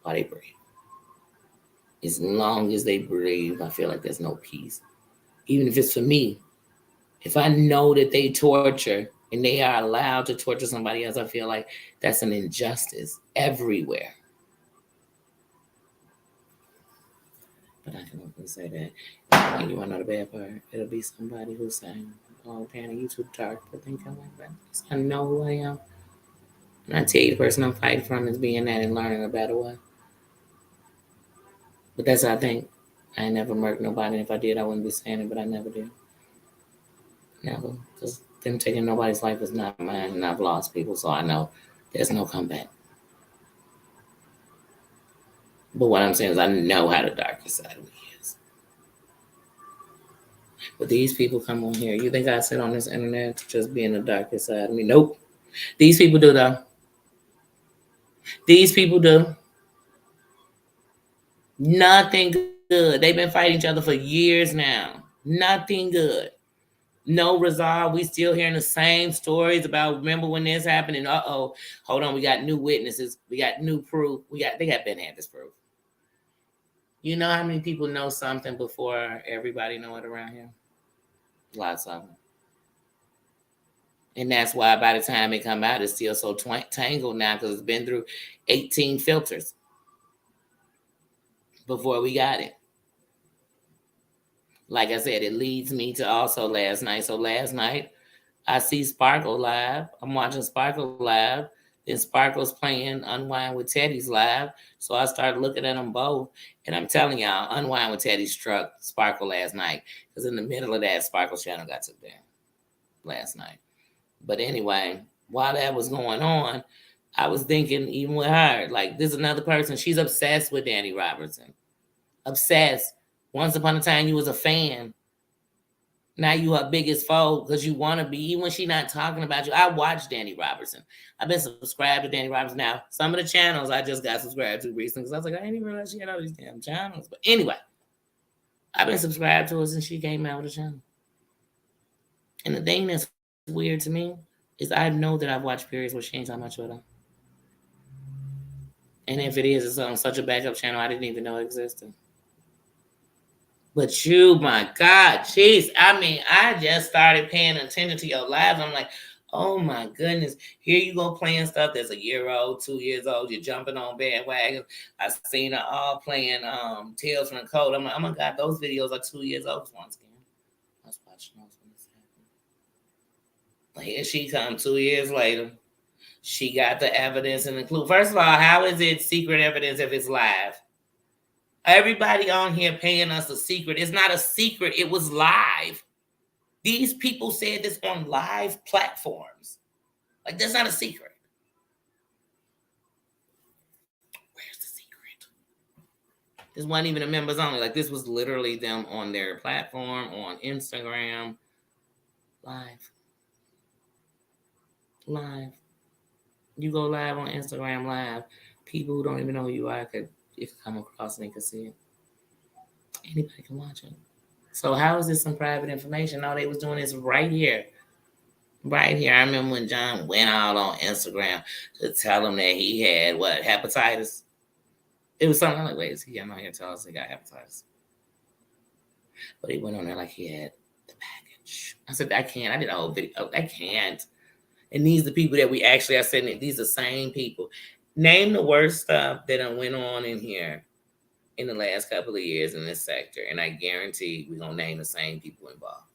while they breathe. As long as they breathe, I feel like there's no peace. Even if it's for me. If I know that they torture and they are allowed to torture somebody else, I feel like that's an injustice everywhere. But I can openly say that. And you want to know the bad part? It'll be somebody who's saying, "Oh, Danny, you too dark for thinking like that." I know who I am. And I tell you, the person I'm fighting from is being that and learning a better way. But that's how I think. I ain't never murdered nobody. If I did, I wouldn't be saying it, but I never did. Never. Because them taking nobody's life is not mine, and I've lost people, so I know there's no comeback. But what I'm saying is I know how the darker side of me is. But these people come on here. You think I sit on this internet to just be in the darker side of me? Nope. These people do, though. These people do. Nothing good. They've been fighting each other for years now. Nothing good. No resolve. We still hearing the same stories about remember when this happened and hold on, we got new witnesses, we got new proof, they got Ben had this proof. You know how many people know something before everybody know it around here? Lots of them. And that's why by the time it come out, it's still so tangled now because it's been through 18 filters before we got it. Like I said, it leads me to also last night. So last night, I see Sparkle live. I'm watching Sparkle live. Then Sparkle's playing Unwind with Teddy's live. So I started looking at them both. And I'm telling y'all, Unwind with Teddy struck Sparkle last night. Because in the middle of that, Sparkle's channel got took down last night. But anyway, while that was going on, I was thinking, even with her, like, this is another person. She's obsessed with Danny Robertson. Obsessed. Once upon a time, you was a fan. Now you her biggest foe because you want to be, even when she not talking about you. I watch Danny Robertson. I've been subscribed to Danny Robertson. Now, some of the channels I just got subscribed to recently because I was like, I didn't even realize she had all these damn channels. But anyway, I've been subscribed to her since she came out with a channel. And the thing that's weird to me is I know that I've watched periods where she ain't talking about you at all. And if it is, it's on such a backup channel I didn't even know it existed. But you, my God, jeez. I mean, I just started paying attention to your lives. I'm like, oh my goodness. Here you go playing stuff that's a year old, 2 years old. You're jumping on bandwagons. I've seen her all playing Tales from the Code. I'm like, oh my God, those videos are 2 years old once again. I was watching those when this happened. But here she comes 2 years later. She got the evidence and the clue. First of all, how is it secret evidence if it's live? Everybody on here paying us a secret. It's not a secret. It was live. These people said this on live platforms. Like, that's not a secret. Where's the secret? This wasn't even a members only. Like, this was literally them on their platform, on Instagram. Live. Live. You go live on Instagram live. People who don't even know who you are could come across and they could see it. Anybody can watch it. So how is this some private information? No, they was doing this right here. Right here. I remember when John went out on Instagram to tell him that he had what, hepatitis? It was something like, wait, is he getting on here to tell us he got hepatitis? But he went on there like he had the package. I said, I can't. I did a whole video. I can't. And these are the people that we actually are sending. These are the same people. Name the worst stuff that went on in here in the last couple of years in this sector. And I guarantee we're going to name the same people involved.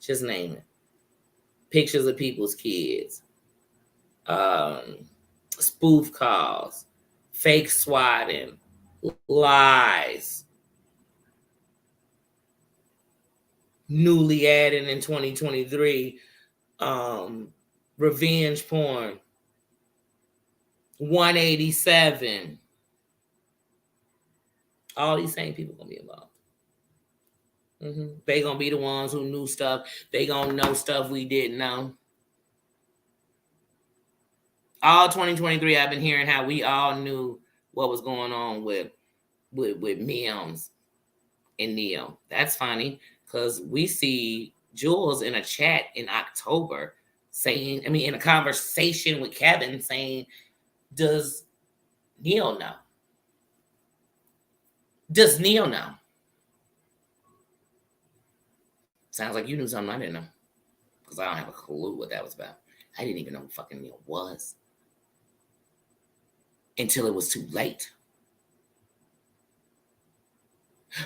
Just name it. Pictures of people's kids. Spoof calls. Fake swatting. Lies. newly added in 2023, revenge porn, 187. All these same people gonna be involved. They gonna be the ones who knew stuff. They gonna know stuff we didn't know. All 2023, I've been hearing how we all knew what was going on with Mims and Neo. That's funny because we see Jules in a chat in October saying, in a conversation with Kevin saying, does Neo know? Does Neo know? Sounds like you knew something I didn't know because I don't have a clue what that was about. I didn't even know who fucking Neo was until it was too late.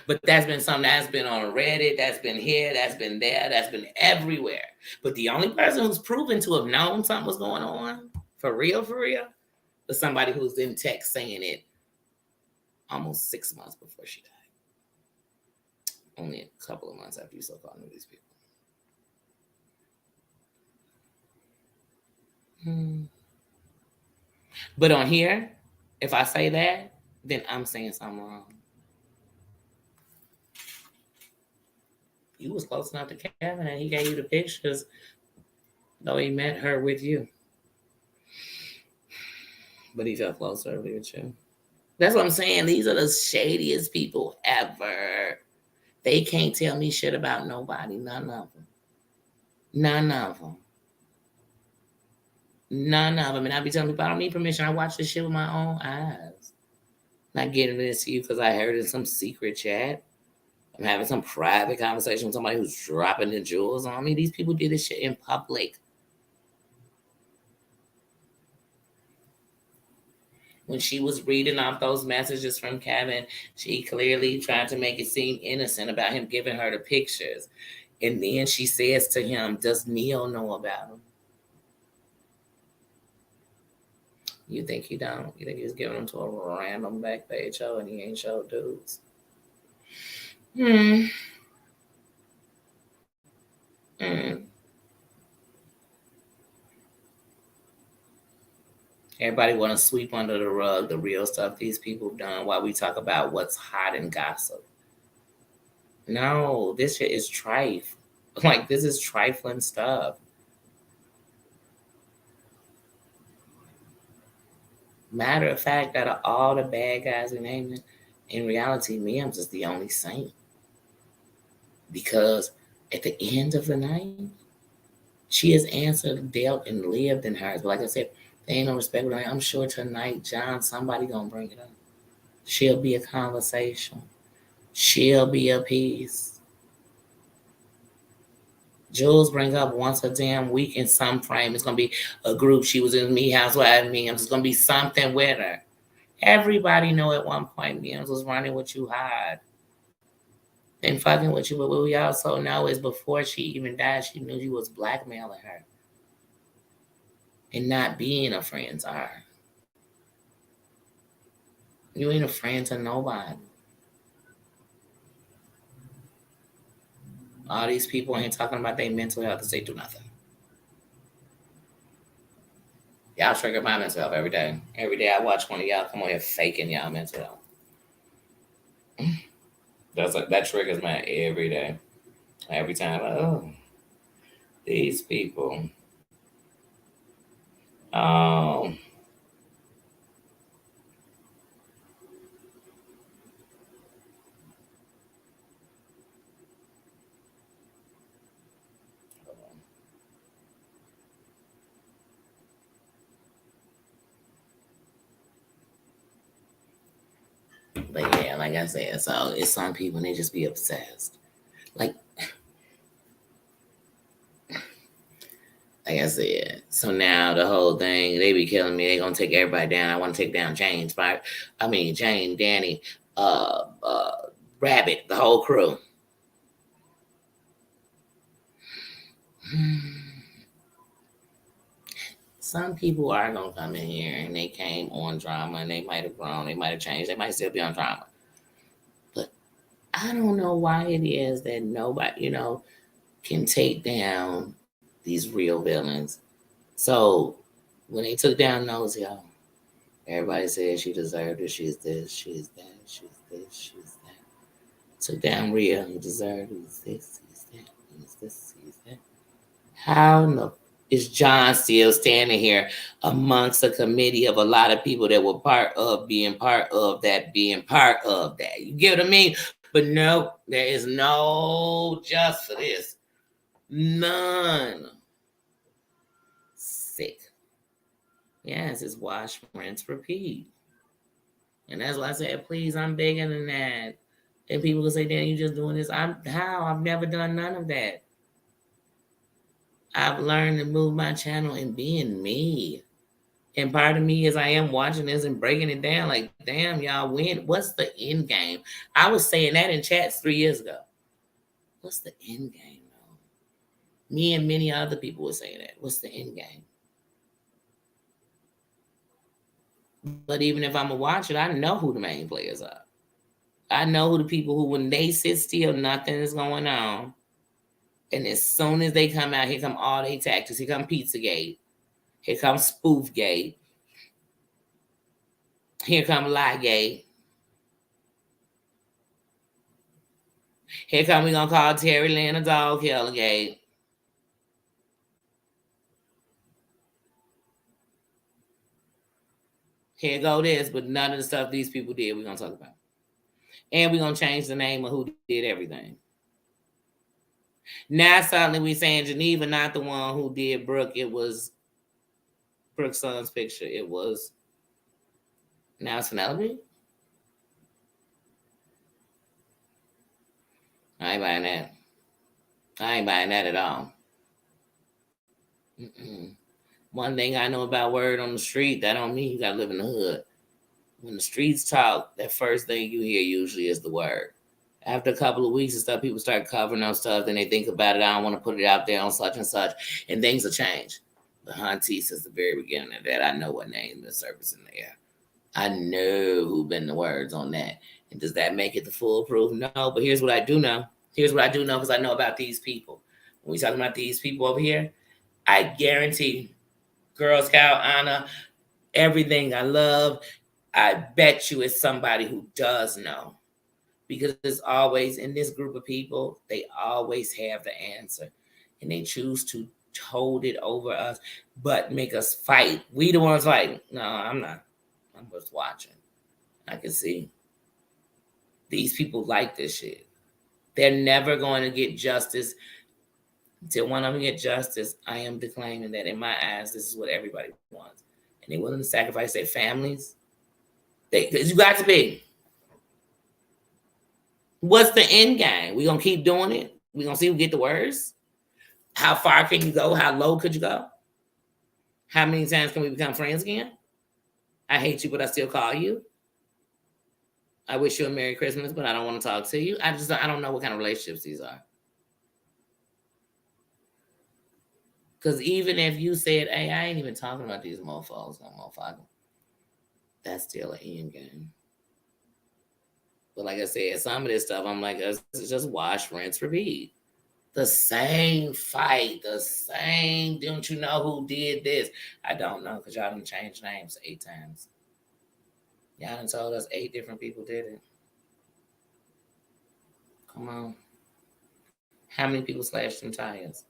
But that's been something that's been on Reddit, that's been here, that's been there, that's been everywhere. But the only person who's proven to have known something was going on, for real, was somebody who's in text saying it almost 6 months before she died. Only a couple of months after you so-called knew these people. But on here, if I say that, then I'm saying something wrong. You was close enough to Kevin and he gave you the pictures, though he met her with you. But he felt closer with you. That's what I'm saying. These are the shadiest people ever. They can't tell me shit about nobody. None of them. None of them. None of them. And I be telling people I don't need permission. I watch this shit with my own eyes. Not getting this to you because I heard in some secret chat. I'm having some private conversation with somebody who's dropping the jewels on me. These people did this shit in public. When she was reading off those messages from Kevin, she clearly tried to make it seem innocent about him giving her the pictures. And then she says to him, does Neo know about him? You think he don't? You think he's giving them to a random back page show and he ain't show dudes? Everybody want to sweep under the rug the real stuff these people have done while we talk about what's hot and gossip. No, this shit is trife. Like, this is trifling stuff. Matter of fact, out of all the bad guys we named, in reality, Mims is the only saint. Because at the end of the night, she has answered, dealt, and lived in hers. But like I said, there ain't no respect with her. I'm sure tonight, John, somebody gonna bring it up. She'll be a conversation. She'll be a piece. Jules bring up once a damn week in some frame. It's gonna be a group. She was in Me Housewives Mims. It's gonna be something with her. Everybody know at one point Mims was running with you hard. And fucking with you. But what we also know is before she even died, she knew you was blackmailing her. And not being a friend to her. You ain't a friend to nobody. All these people ain't talking about their mental health because they do nothing. Y'all trigger my mental health every day. Every day I watch one of y'all come on here faking y'all mental health. That triggers me every day. Every time, oh, these people. Oh. But yeah, like I said, so it's some people and they just be obsessed. Like I said, so now the whole thing, they be killing me. They gonna take everybody down. I want to take down Jane, Danny, Rabbit, the whole crew. Some people are gonna come in here and they came on drama and they might have grown, they might have changed, they might still be on drama. But I I don't know why it is that nobody, can take down these real villains. So when they took down Nosy, everybody said she deserved it. She's this, she's that, she's this, she's that. Took down Rhea, he deserved it. He's this, he's that, he's this, he's that. How in the is John still standing here amongst a committee of a lot of people that were part of that, being part of that? You get what I mean? But no, there is no just for this. None. Sick. Yes, it's wash, rinse, repeat. And that's why I said, please, I'm bigger than that. And people will say, Dan, you just doing this. I've never done none of that. I've learned to move my channel and being me. And part of me is I am watching this and breaking it down like, damn, y'all, what's the end game? I was saying that in chats 3 years ago. What's the end game, though? Me and many other people were saying that. What's the end game? But even if I'm a watcher, I know who the main players are. I know who the people who, when they sit still, nothing is going on. And as soon as they come out, here come all they tactics. Here come Pizzagate. Here comes Spoofgate. Here come Liegate. Here come we gonna call Terry Lynn a dog killer gate. Here go this, but none of the stuff these people did we're gonna talk about. And we're gonna change the name of who did everything. Now suddenly we saying Geneva not the one who did Brooke. It was Brooke's son's picture. It was now it's Penelope. I ain't buying that. I ain't buying that at all. Mm-mm. One thing I know about word on the street, that don't mean you gotta live in the hood. When the streets talk, that first thing you hear usually is the word. After a couple of weeks and stuff, people start covering up stuff, then they think about it. I don't want to put it out there on such and such, and things will change. But Hunty, since the very beginning of that, I know what name been surfacing there. I know who been the words on that. And does that make it the foolproof? No, but here's what I do know. Here's what I do know because I know about these people. When we talking about these people over here, I guarantee Girl Scout honor, everything I love, I bet you it's somebody who does know. Because it's always in this group of people, they always have the answer. And they choose to hold it over us, but make us fight. We the ones fighting. No, I'm not. I'm just watching. I can see. These people like this shit. They're never going to get justice. Until one of them get justice, I am declaiming that in my eyes, this is what everybody wants. And they're willing to sacrifice their families. Because you got to be. What's the end game? We gonna keep doing it? We gonna see who get the worst? How far can you go? How low could you go? How many times can we become friends again? I hate you, but I still call you. I wish you a Merry Christmas, but I don't want to talk to you. I don't know what kind of relationships these are. Because even if you said, hey, I ain't even talking about these mofos no motherfucker, that's still an end game. But like I said, some of this stuff, I'm like, it's just wash, rinse, repeat. The same fight, the same, don't you know who did this? I don't know, because y'all done changed names 8 times. Y'all done told us 8 different people did it. Come on. How many people slashed them tires?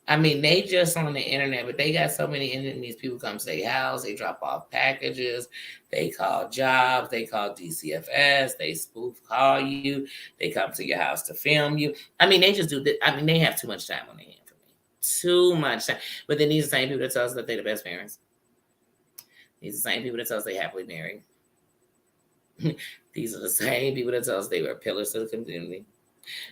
I mean, they just on the internet, but they got so many enemies. People come to their house, they drop off packages, they call jobs, they call DCFS, they spoof call you, they come to your house to film you. I mean, they just do this. I mean, they have too much time on their hand for me. Too much time. But then these are the same people that tell us that they're the best parents. These are the same people that tell us they're happily married. These are the same people that tell us they were pillars to the community.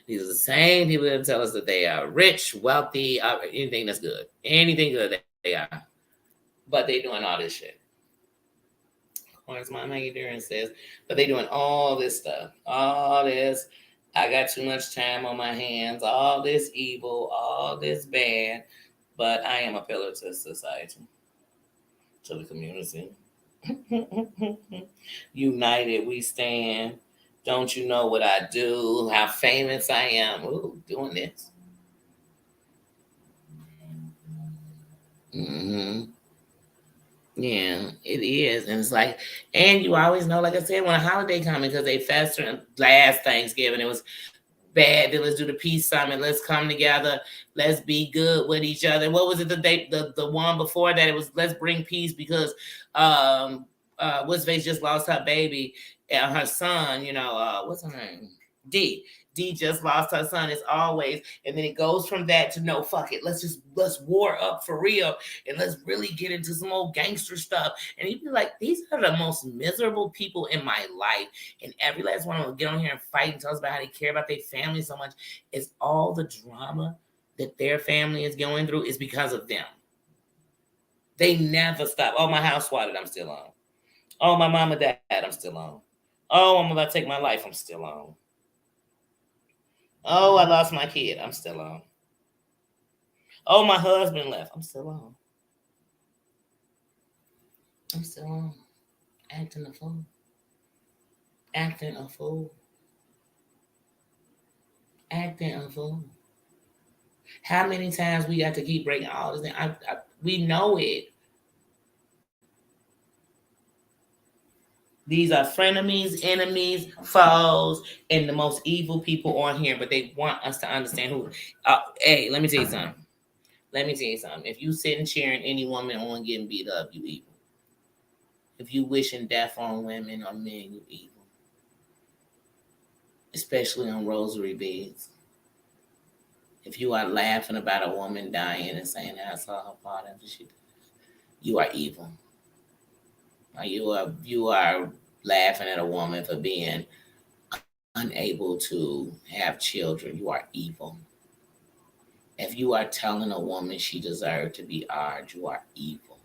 These are the same people that tell us that they are rich, wealthy, anything that's good. Anything good they are. But they doing all this shit. Of course, my Maggie Duran says, but they doing all this stuff. All this. I got too much time on my hands. All this evil. All this bad. But I am a pillar to society. To the community. United we stand. Don't you know what I do? How famous I am. Ooh, doing this. Hmm. Yeah, it is. And it's like, and you always know, like I said, when a holiday coming, because they faster last Thanksgiving, it was bad. Then let's do the peace summit. Let's come together. Let's be good with each other. What was it the one before that? It was let's bring peace because what's face just lost her baby and her son, what's her name? D. D just lost her son as always. And then it goes from that to no, fuck it. Let's war up for real and let's really get into some old gangster stuff. And you'd be like, these are the most miserable people in my life. And every last one of them get on here and fight and tell us about how they care about their family so much. It's all the drama that their family is going through is because of them. They never stop. Oh, my house swatted, I'm still on. Oh, my mama died, I'm still on. Oh, I'm about to take my life, I'm still on. Oh, I lost my kid, I'm still on. Oh, my husband left, I'm still on. I'm still on. Acting a fool. Acting a fool. Acting a fool. How many times we got to keep breaking all this? We know it. These are frenemies, enemies, foes, and the most evil people on here. But they want us to understand who. Hey, let me tell you something. Let me tell you something. If you sitting cheering any woman on getting beat up, you evil. If you wishing death on women or men, you evil. Especially on rosary beads. If you are laughing about a woman dying and saying I saw her part after she died, you are evil. You are laughing at a woman for being unable to have children. You are evil. If you are telling a woman she deserved to be ours, you are evil.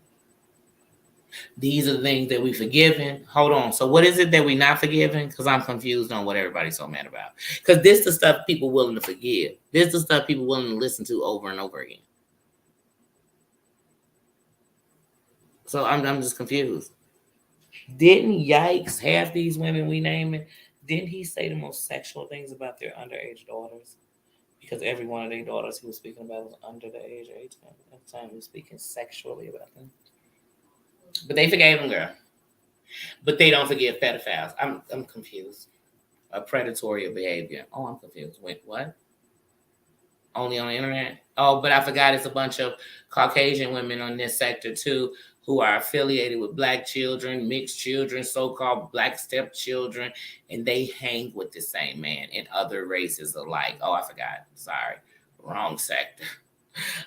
These are the things that we forgiven. Hold on. So what is it that we not forgiving? Because I'm confused on what everybody's so mad about. Because this the stuff people willing to forgive. This the stuff people willing to listen to over and over again. So I'm just confused. Didn't Yikes have these women we naming? Didn't he say the most sexual things about their underage daughters? Because every one of their daughters he was speaking about was under the age of 18. At the time he was speaking sexually about them. But they forgave him, girl. But they don't forgive pedophiles. I'm confused. A predatory behavior. Oh, I'm confused. Wait, what? Only on the internet? Oh, but I forgot it's a bunch of Caucasian women on this sector too who are affiliated with black children, mixed children, so-called black stepchildren, and they hang with the same man and other races alike. Oh, I forgot. Sorry. Wrong sector.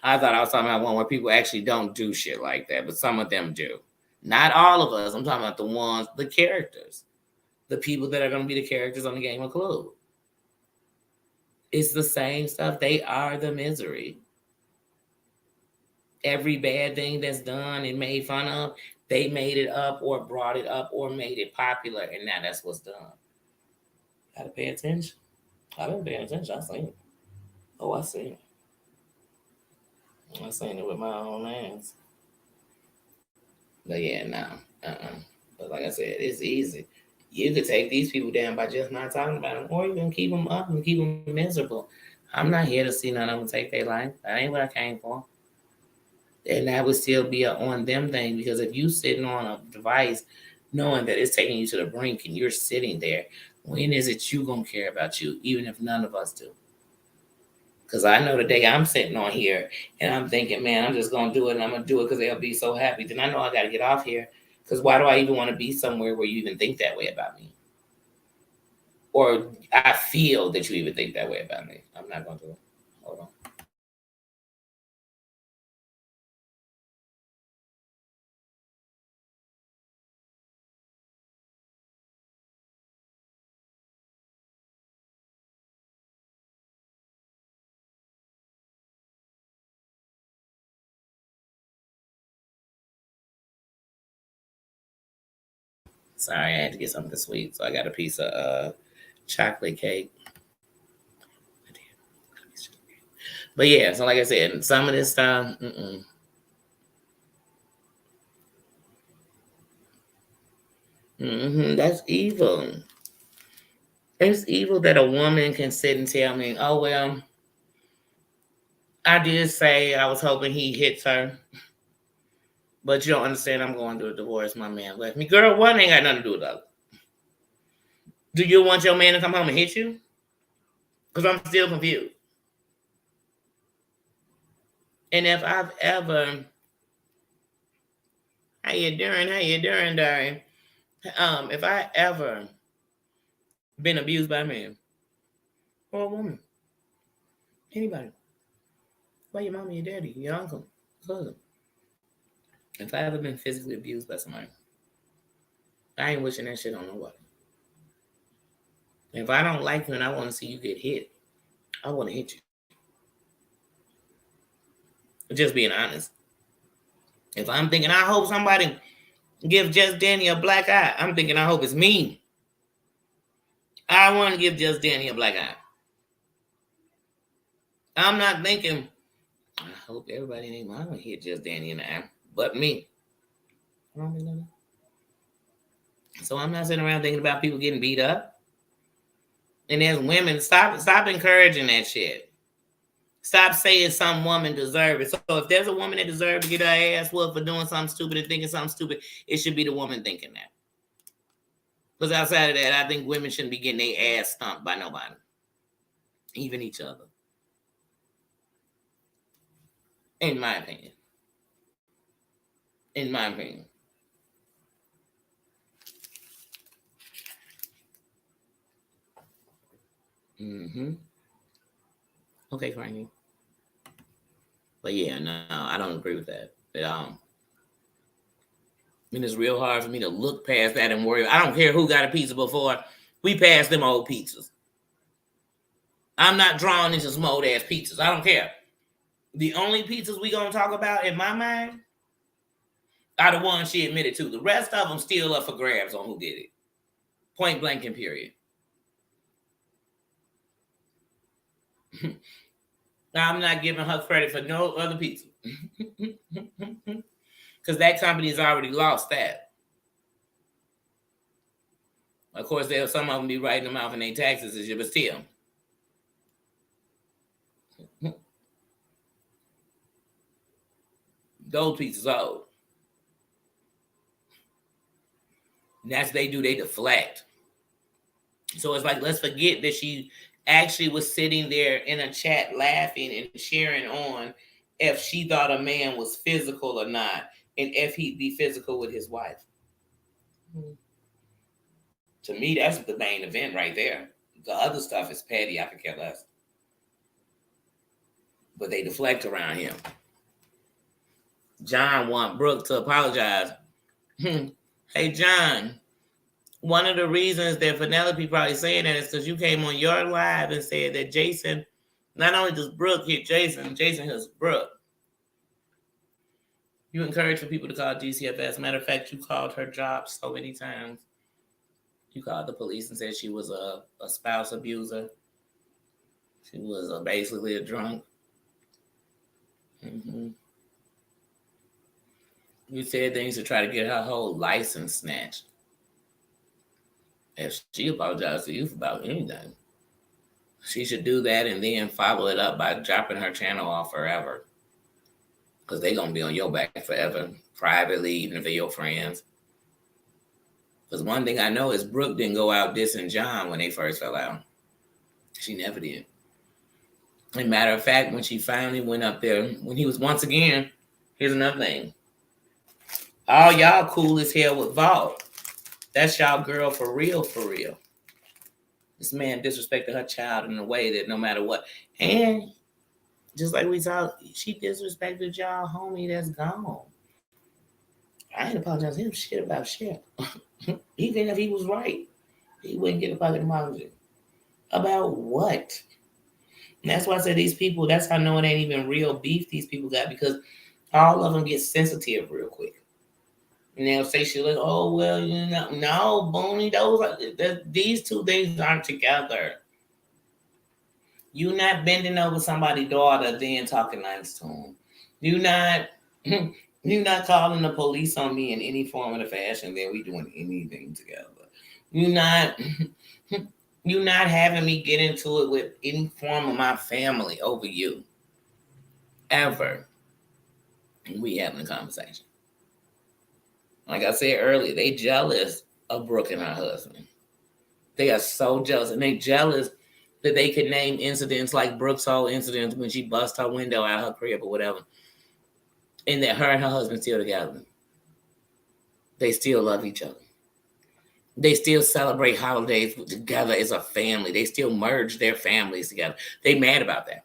I thought I was talking about one where people actually don't do shit like that, but some of them do. Not all of us. I'm talking about the ones, the characters, the people that are going to be the characters on the Game of Clue. It's the same stuff. They are the misery. Every bad thing that's done and made fun of, they made it up or brought it up or made it popular, and now that's what's done. Gotta pay attention. I've been paying attention. I seen it. Oh, I seen it. I seen it with my own hands. But yeah, no. But like I said, it's easy. You could take these people down by just not talking about them, or you can keep them up and keep them miserable. I'm not here to see none of them take their life. That ain't what I came for. And that would still be a on them thing because if you sitting on a device knowing that it's taking you to the brink and you're sitting there, when is it you gonna care about you, even if none of us do? Because I know the day I'm sitting on here and I'm thinking, man, I'm just gonna do it and I'm gonna do it because they'll be so happy. Then I know I gotta get off here. Because why do I even want to be somewhere where you even think that way about me? Or I feel that you even think that way about me. I'm not gonna do it. Hold on. Sorry, I had to get something sweet, so I got a piece of chocolate cake. But yeah, so like I said, some of this stuff, That's evil. It's evil that a woman can sit and tell me, oh, well, I did say I was hoping he hits her. But you don't understand, I'm going through a divorce. My man left me. Girl, one ain't got nothing to do with the other. Do you want your man to come home and hit you? Because I'm still confused. And if I've ever, how you doing, darling? If I ever been abused by a man or a woman, anybody, by your mama, your daddy, your uncle, cousin, if I ever been physically abused by somebody, I ain't wishing that shit on nobody. If I don't like you and I want to see you get hit, I want to hit you. Just being honest. If I'm thinking, I hope somebody give Just Danny a black eye, I'm thinking, I hope it's me. I want to give Just Danny a black eye. I'm not thinking, I hope everybody ain't going to hit Just Danny in the eye, but me. I don't think that. So I'm not sitting around thinking about people getting beat up. And as women, stop encouraging that shit. Stop saying some woman deserves it. So if there's a woman that deserves to get her ass whooped for doing something stupid and thinking something stupid, it should be the woman thinking that. Because outside of that, I think women shouldn't be getting their ass stomped by nobody. Even each other. In my opinion. In my opinion. Okay, Frankie. But yeah, no, I don't agree with that at all. I mean, it's real hard for me to look past that and worry. I don't care who got a pizza before. We passed them old pizzas. I'm not drawn into some old ass pizzas. I don't care. The only pizzas we gonna talk about in my mind are the ones she admitted to. The rest of them still up for grabs on who did it. Point blank and period. I'm not giving her credit for no other pizza. Because that company has already lost that. Of course, some of them be writing them off in their taxes and shit, but still. Those pizzas old. And that's what they do, they deflect. So it's like, let's forget that she actually was sitting there in a chat laughing and cheering on if she thought a man was physical or not, and if he'd be physical with his wife. To me, that's the main event right there. The other stuff is petty. I could care less. But they deflect around him. John want Brooke to apologize. Hey, John, one of the reasons that Penelope probably saying that is because you came on your live and said that Jason, not only does Brooke hit Jason, Jason hits Brooke. You encourage for people to call DCFS. Matter of fact, you called her job so many times. You called the police and said she was a spouse abuser. She was basically a drunk. You said things to try to get her whole license snatched. If she apologized to you for about anything, she should do that and then follow it up by dropping her channel off forever. Because they're going to be on your back forever, privately, even if they're your friends. Because one thing I know is Brooke didn't go out dissing John when they first fell out. She never did. As a matter of fact, when she finally went up there, when he was once again, here's another thing. All y'all cool as hell with Vault. That's y'all girl for real, for real. This man disrespected her child in a way that no matter what. And just like we saw, she disrespected y'all homie that's gone. I ain't apologizing to him shit about shit. Even if he was right, he wouldn't get a fucking apology. About what? And that's why I said these people, that's how I know it ain't even real beef these people got, because all of them get sensitive real quick. And they'll say shit like, oh, well, you know, no, Booney, these two things aren't together. You not bending over somebody's daughter, then talking nice to him. You not You're not calling the police on me in any form or fashion. Then we doing anything together. You're not. You're not having me get into it with any form of my family over you. Ever. We having a conversation. Like I said earlier, they jealous of Brooke and her husband. They are so jealous, and they jealous that they could name incidents like Brooke's whole incident when she bust her window out of her crib or whatever, and that her and her husband still together. They still love each other. They still celebrate holidays together as a family. They still merge their families together. They mad about that.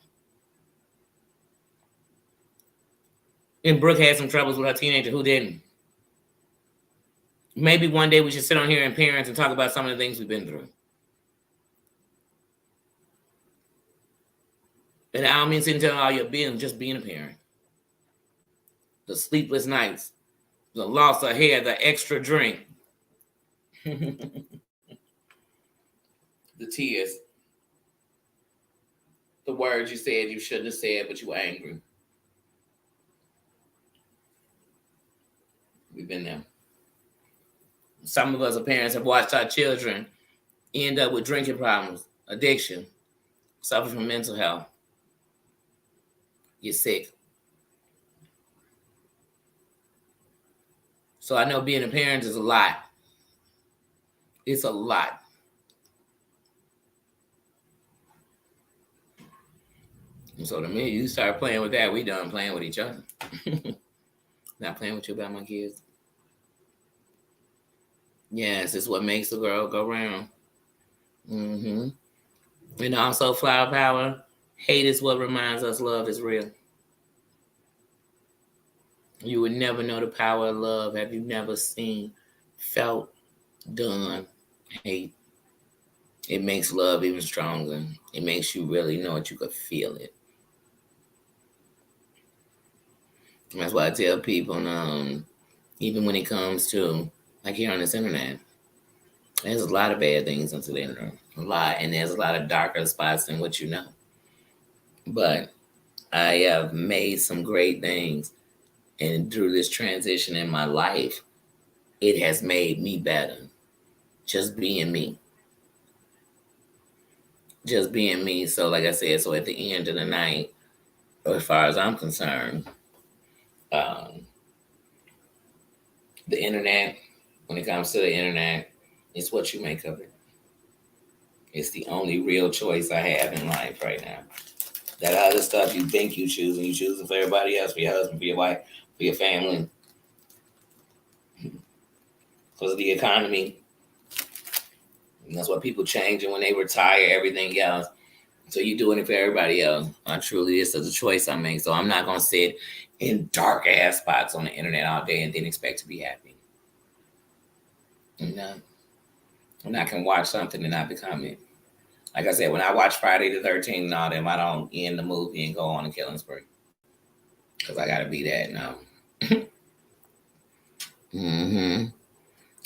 And Brooke had some troubles with her teenager. Who didn't? Maybe one day we should sit on here and parents and talk about some of the things we've been through. And I don't mean sitting telling all your business, just being a parent. The sleepless nights, the loss of hair, the extra drink, the tears, the words you said you shouldn't have said, but you were angry. We've been there. Some of us as parents have watched our children end up with drinking problems, addiction, suffer from mental health. You're sick. So I know being a parent is a lot. It's a lot. And so to me, you start playing with that, we done playing with each other. Not playing with you about my kids. Yes, it's what makes the world go round. And also flower power. Hate is what reminds us love is real. You would never know the power of love. Have you never seen, felt, done hate? It makes love even stronger. It makes you really know it. You could feel it. And that's why I tell people, even when it comes to, like here on this internet, there's a lot of bad things on the internet. A lot. And there's a lot of darker spots than what you know. But I have made some great things. And through this transition in my life, it has made me better. Just being me. Just being me. So like I said, so at the end of the night, as far as I'm concerned, the internet, when it comes to the internet, it's what you make of it. It's the only real choice I have in life right now. That other stuff you think you choosing, you choosing for everybody else, for your husband, for your wife, for your family. Because of the economy. And that's why people changing when they retire, everything else. So you're doing it for everybody else. This is a choice I make. So I'm not going to sit in dark ass spots on the internet all day and then expect to be happy. And I can watch something and not become it. Like I said, when I watch Friday the 13th and all them, I don't end the movie and go on a killing spree. Because I got to be that now.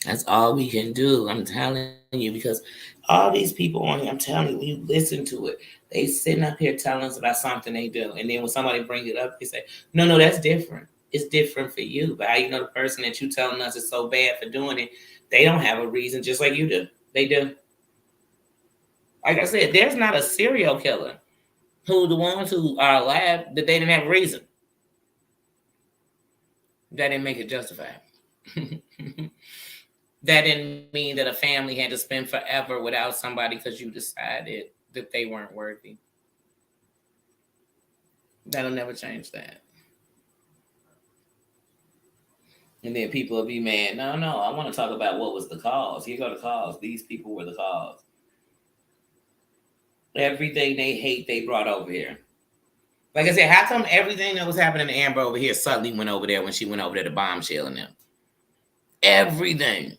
That's all we can do. I'm telling you, because all these people on here, I'm telling you, when you listen to it, they sitting up here telling us about something they do. And then when somebody brings it up, they say, no, that's different. It's different for you. But how you know the person that you telling us is so bad for doing it, they don't have a reason just like you do. They do. Like I said, there's not a serial killer who the ones who are alive that they didn't have a reason. That didn't make it justified. That didn't mean that a family had to spend forever without somebody because you decided that they weren't worthy. That'll never change that. And then people will be mad. No, I want to talk about what was the cause. Here go the cause. These people were the cause. Everything they hate, they brought over here. Like I said, how come everything that was happening to Amber over here suddenly went over there when she went over there to bombshell and them? Everything.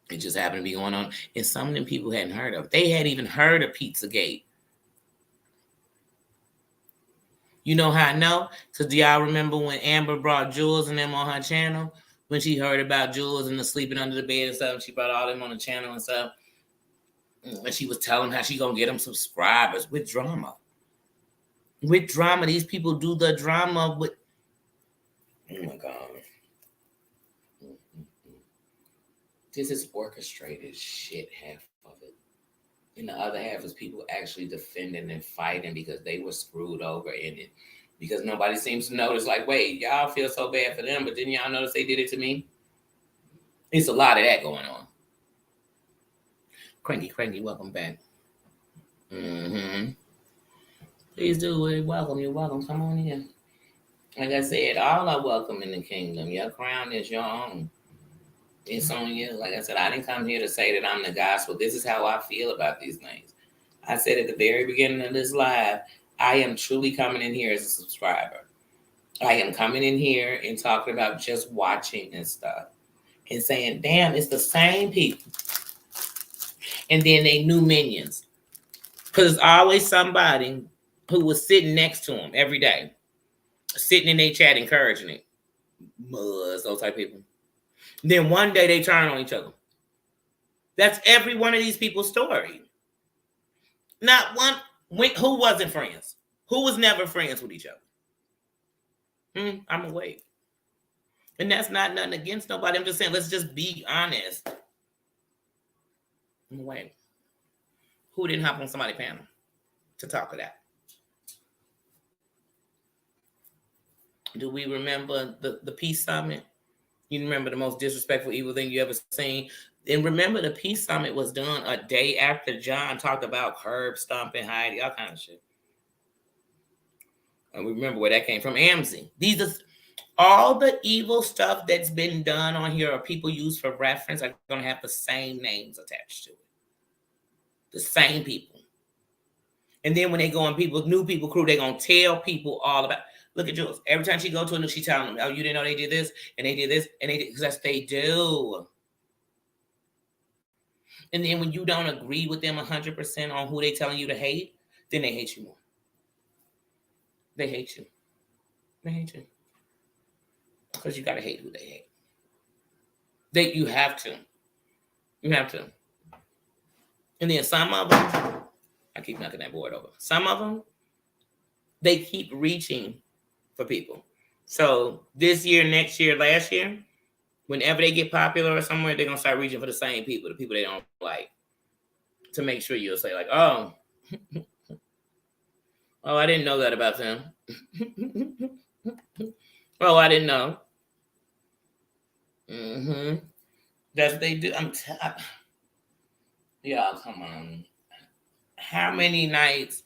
It just happened to be going on. And some of them people hadn't heard of it. They hadn't even heard of Pizzagate. You know how I know? Because do y'all remember when Amber brought Jules and them on her channel? When she heard about Jules and the sleeping under the bed and stuff, she brought all them on the channel and stuff. And she was telling how she going to get them subscribers with drama. With drama. These people do the drama with... Oh my God. This is orchestrated shit, half of it. And the other half is people actually defending and fighting because they were screwed over in it. Because nobody seems to notice, like, wait, y'all feel so bad for them, but didn't y'all notice they did it to me? It's a lot of that going on. Cranky, welcome back. Mm-hmm. Please do. You're welcome. You're welcome. Come on in. Like I said, all are welcome in the kingdom. Your crown is your own. It's on you. Like I said, I didn't come here to say that I'm the gospel. This is how I feel about these things. I said at the very beginning of this live, I am truly coming in here as a subscriber. I am coming in here and talking about just watching and stuff and saying, damn, it's the same people. And then they new minions. Because it's always somebody who was sitting next to them every day, sitting in their chat encouraging it. Muzz, those type of people. Then one day they turn on each other. That's every one of these people's story. Not one. Who wasn't friends? Who was never friends with each other? I'm awake. And that's not nothing against nobody. I'm just saying, let's just be honest. I'm awake. Who didn't hop on somebody's panel to talk of that? Do we remember the Peace Summit? You remember the most disrespectful, evil thing you ever seen? And remember, the Peace Summit was done a day after John talked about curb stomping, Heidi, all kind of shit. And we remember where that came from. AMSI. These are all the evil stuff that's been done on here, or people use for reference, are going to have the same names attached to it. The same people. And then when they go on people's new people crew, they're going to tell people all about. Look at Jules. Every time she go to a new, she telling them, oh, you didn't know they did this, and they did this, and they did, because that's what they do. And then when you don't agree with them 100% on who they telling you to hate, then they hate you more. They hate you. They hate you. Because you got to hate who they hate. You have to. You have to. And then some of them, I keep knocking that board over. Some of them, they keep reaching for people. So this year, next year, last year, whenever they get popular or somewhere, they're going to start reaching for the same people, the people they don't like, to make sure you'll say, like, oh, oh, I didn't know that about them. Oh, I didn't know. That's what they do. Y'all, come on. How many nights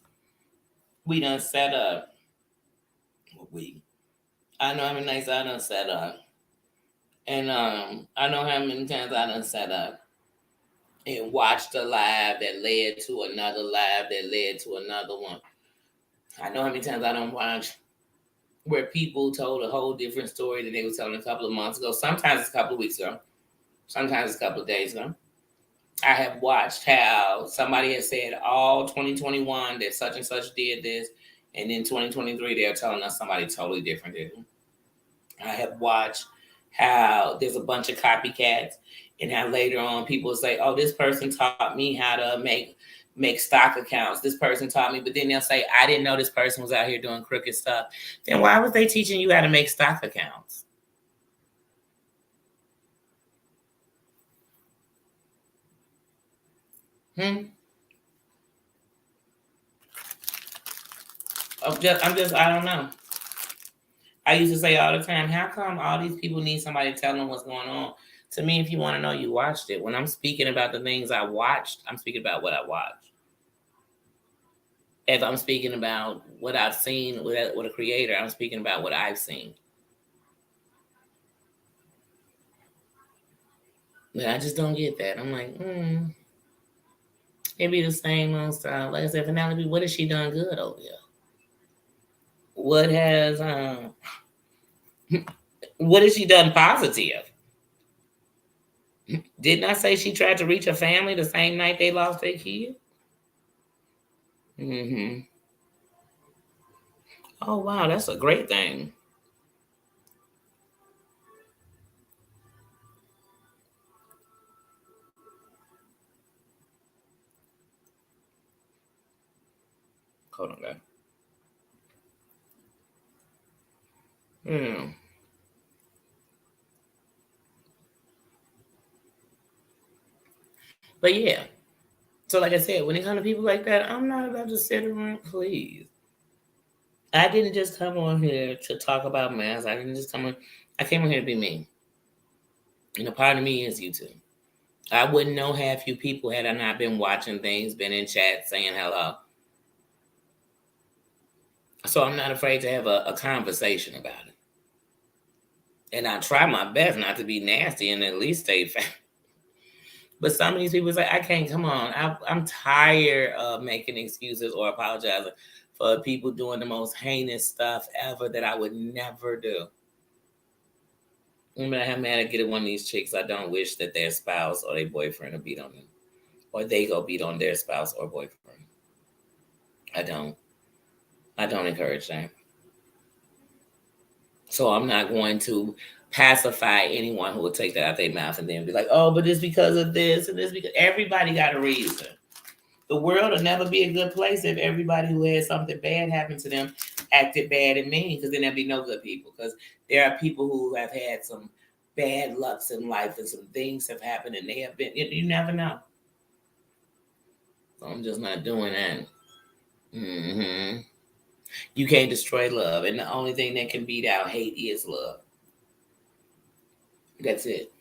we done set up? I know how many nights I done set up. And I know how many times I done set up and watched a live that led to another live that led to another one. I know how many times I done watched where people told a whole different story than they were telling a couple of months ago. Sometimes it's a couple of weeks ago. Sometimes it's a couple of days ago. I have watched how somebody has said all 2021 that such and such did this, and in 2023 they're telling us somebody totally different did it. I have watched how there's a bunch of copycats, and how later on people say, oh, this person taught me how to make stock accounts. This person taught me, but then they'll say, I didn't know this person was out here doing crooked stuff. Then why was they teaching you how to make stock accounts? I don't know. I used to say all the time, how come all these people need somebody to tell them what's going on? To me, if you want to know, you watched it. When I'm speaking about the things I watched, I'm speaking about what I watched. If I'm speaking about what I've seen with a creator, I'm speaking about what I've seen. But I just don't get that. I'm like, it be the same old style. Like I said, Penelope, what has she done good over here? What has she done positive? Didn't I say she tried to reach her family the same night they lost their kid? Oh, wow, that's a great thing. Hold on, guys. But yeah. So like I said, when it comes to people like that, I'm not about to sit around, please. I didn't just come on here to talk about mass. I didn't just come on. I came on here to be me. And a part of me is you too. I wouldn't know half you people had I not been watching things, been in chat saying hello. So I'm not afraid to have a conversation about it. And I try my best not to be nasty and at least stay fair. But some of these people say, I can't, come on. I'm tired of making excuses or apologizing for people doing the most heinous stuff ever that I would never do. I'm mad to get at one of these chicks. I don't wish that their spouse or their boyfriend would beat on them. Or they go beat on their spouse or boyfriend. I don't. I don't encourage that. So I'm not going to pacify anyone who will take that out their mouth and then be like, oh, but it's because of this and this because everybody got a reason. The world will never be a good place if everybody who had something bad happen to them acted bad and mean, because then there'll be no good people. Because there are people who have had some bad lucks in life and some things have happened and they have been, you never know. So I'm just not doing that. Mm-hmm. You can't destroy love. And the only thing that can beat out hate is love. That's it.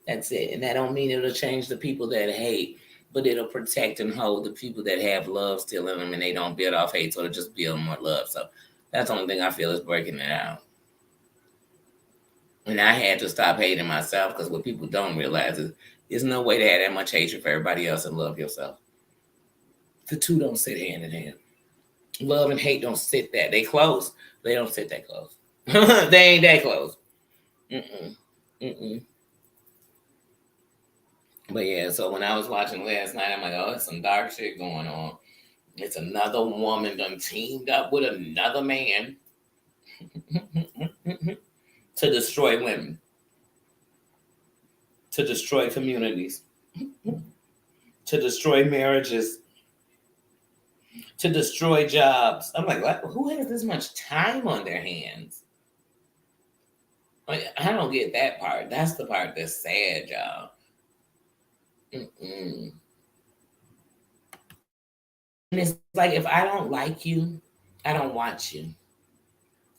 That's it. And that don't mean it'll change the people that hate, but it'll protect and hold the people that have love still in them and they don't build off hate, so it'll just build more love. So that's the only thing I feel is breaking it out. And I had to stop hating myself, because what people don't realize is there's no way to have that much hatred for everybody else and love yourself. The two don't sit hand in hand. Love and hate don't sit that. They close. They don't sit that close. They ain't that close. Mm-mm. Mm-mm. But yeah, so when I was watching last night, I'm like, oh, there's some dark shit going on. It's another woman done teamed up with another man to destroy women, to destroy communities, to destroy marriages, to destroy jobs. I'm like, what? Who has this much time on their hands? Like, I don't get that part. That's the part that's sad, y'all. Mm-mm. And it's like, if I don't like you, I don't want you.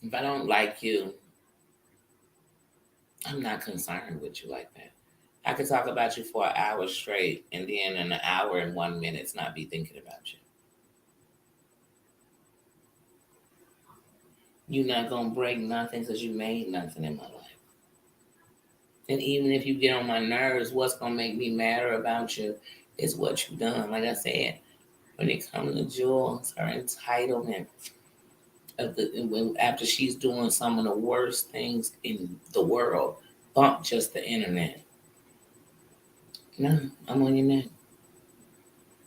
If I don't like you, I'm not concerned with you like that. I could talk about you for an hour straight and then in an hour and 1 minute not be thinking about you. You're not going to break nothing because you made nothing in my life. And even if you get on my nerves, what's going to make me madder about you is what you've done. Like I said, when it comes to Jules, her entitlement after she's doing some of the worst things in the world, bump just the internet. No, I'm on your neck.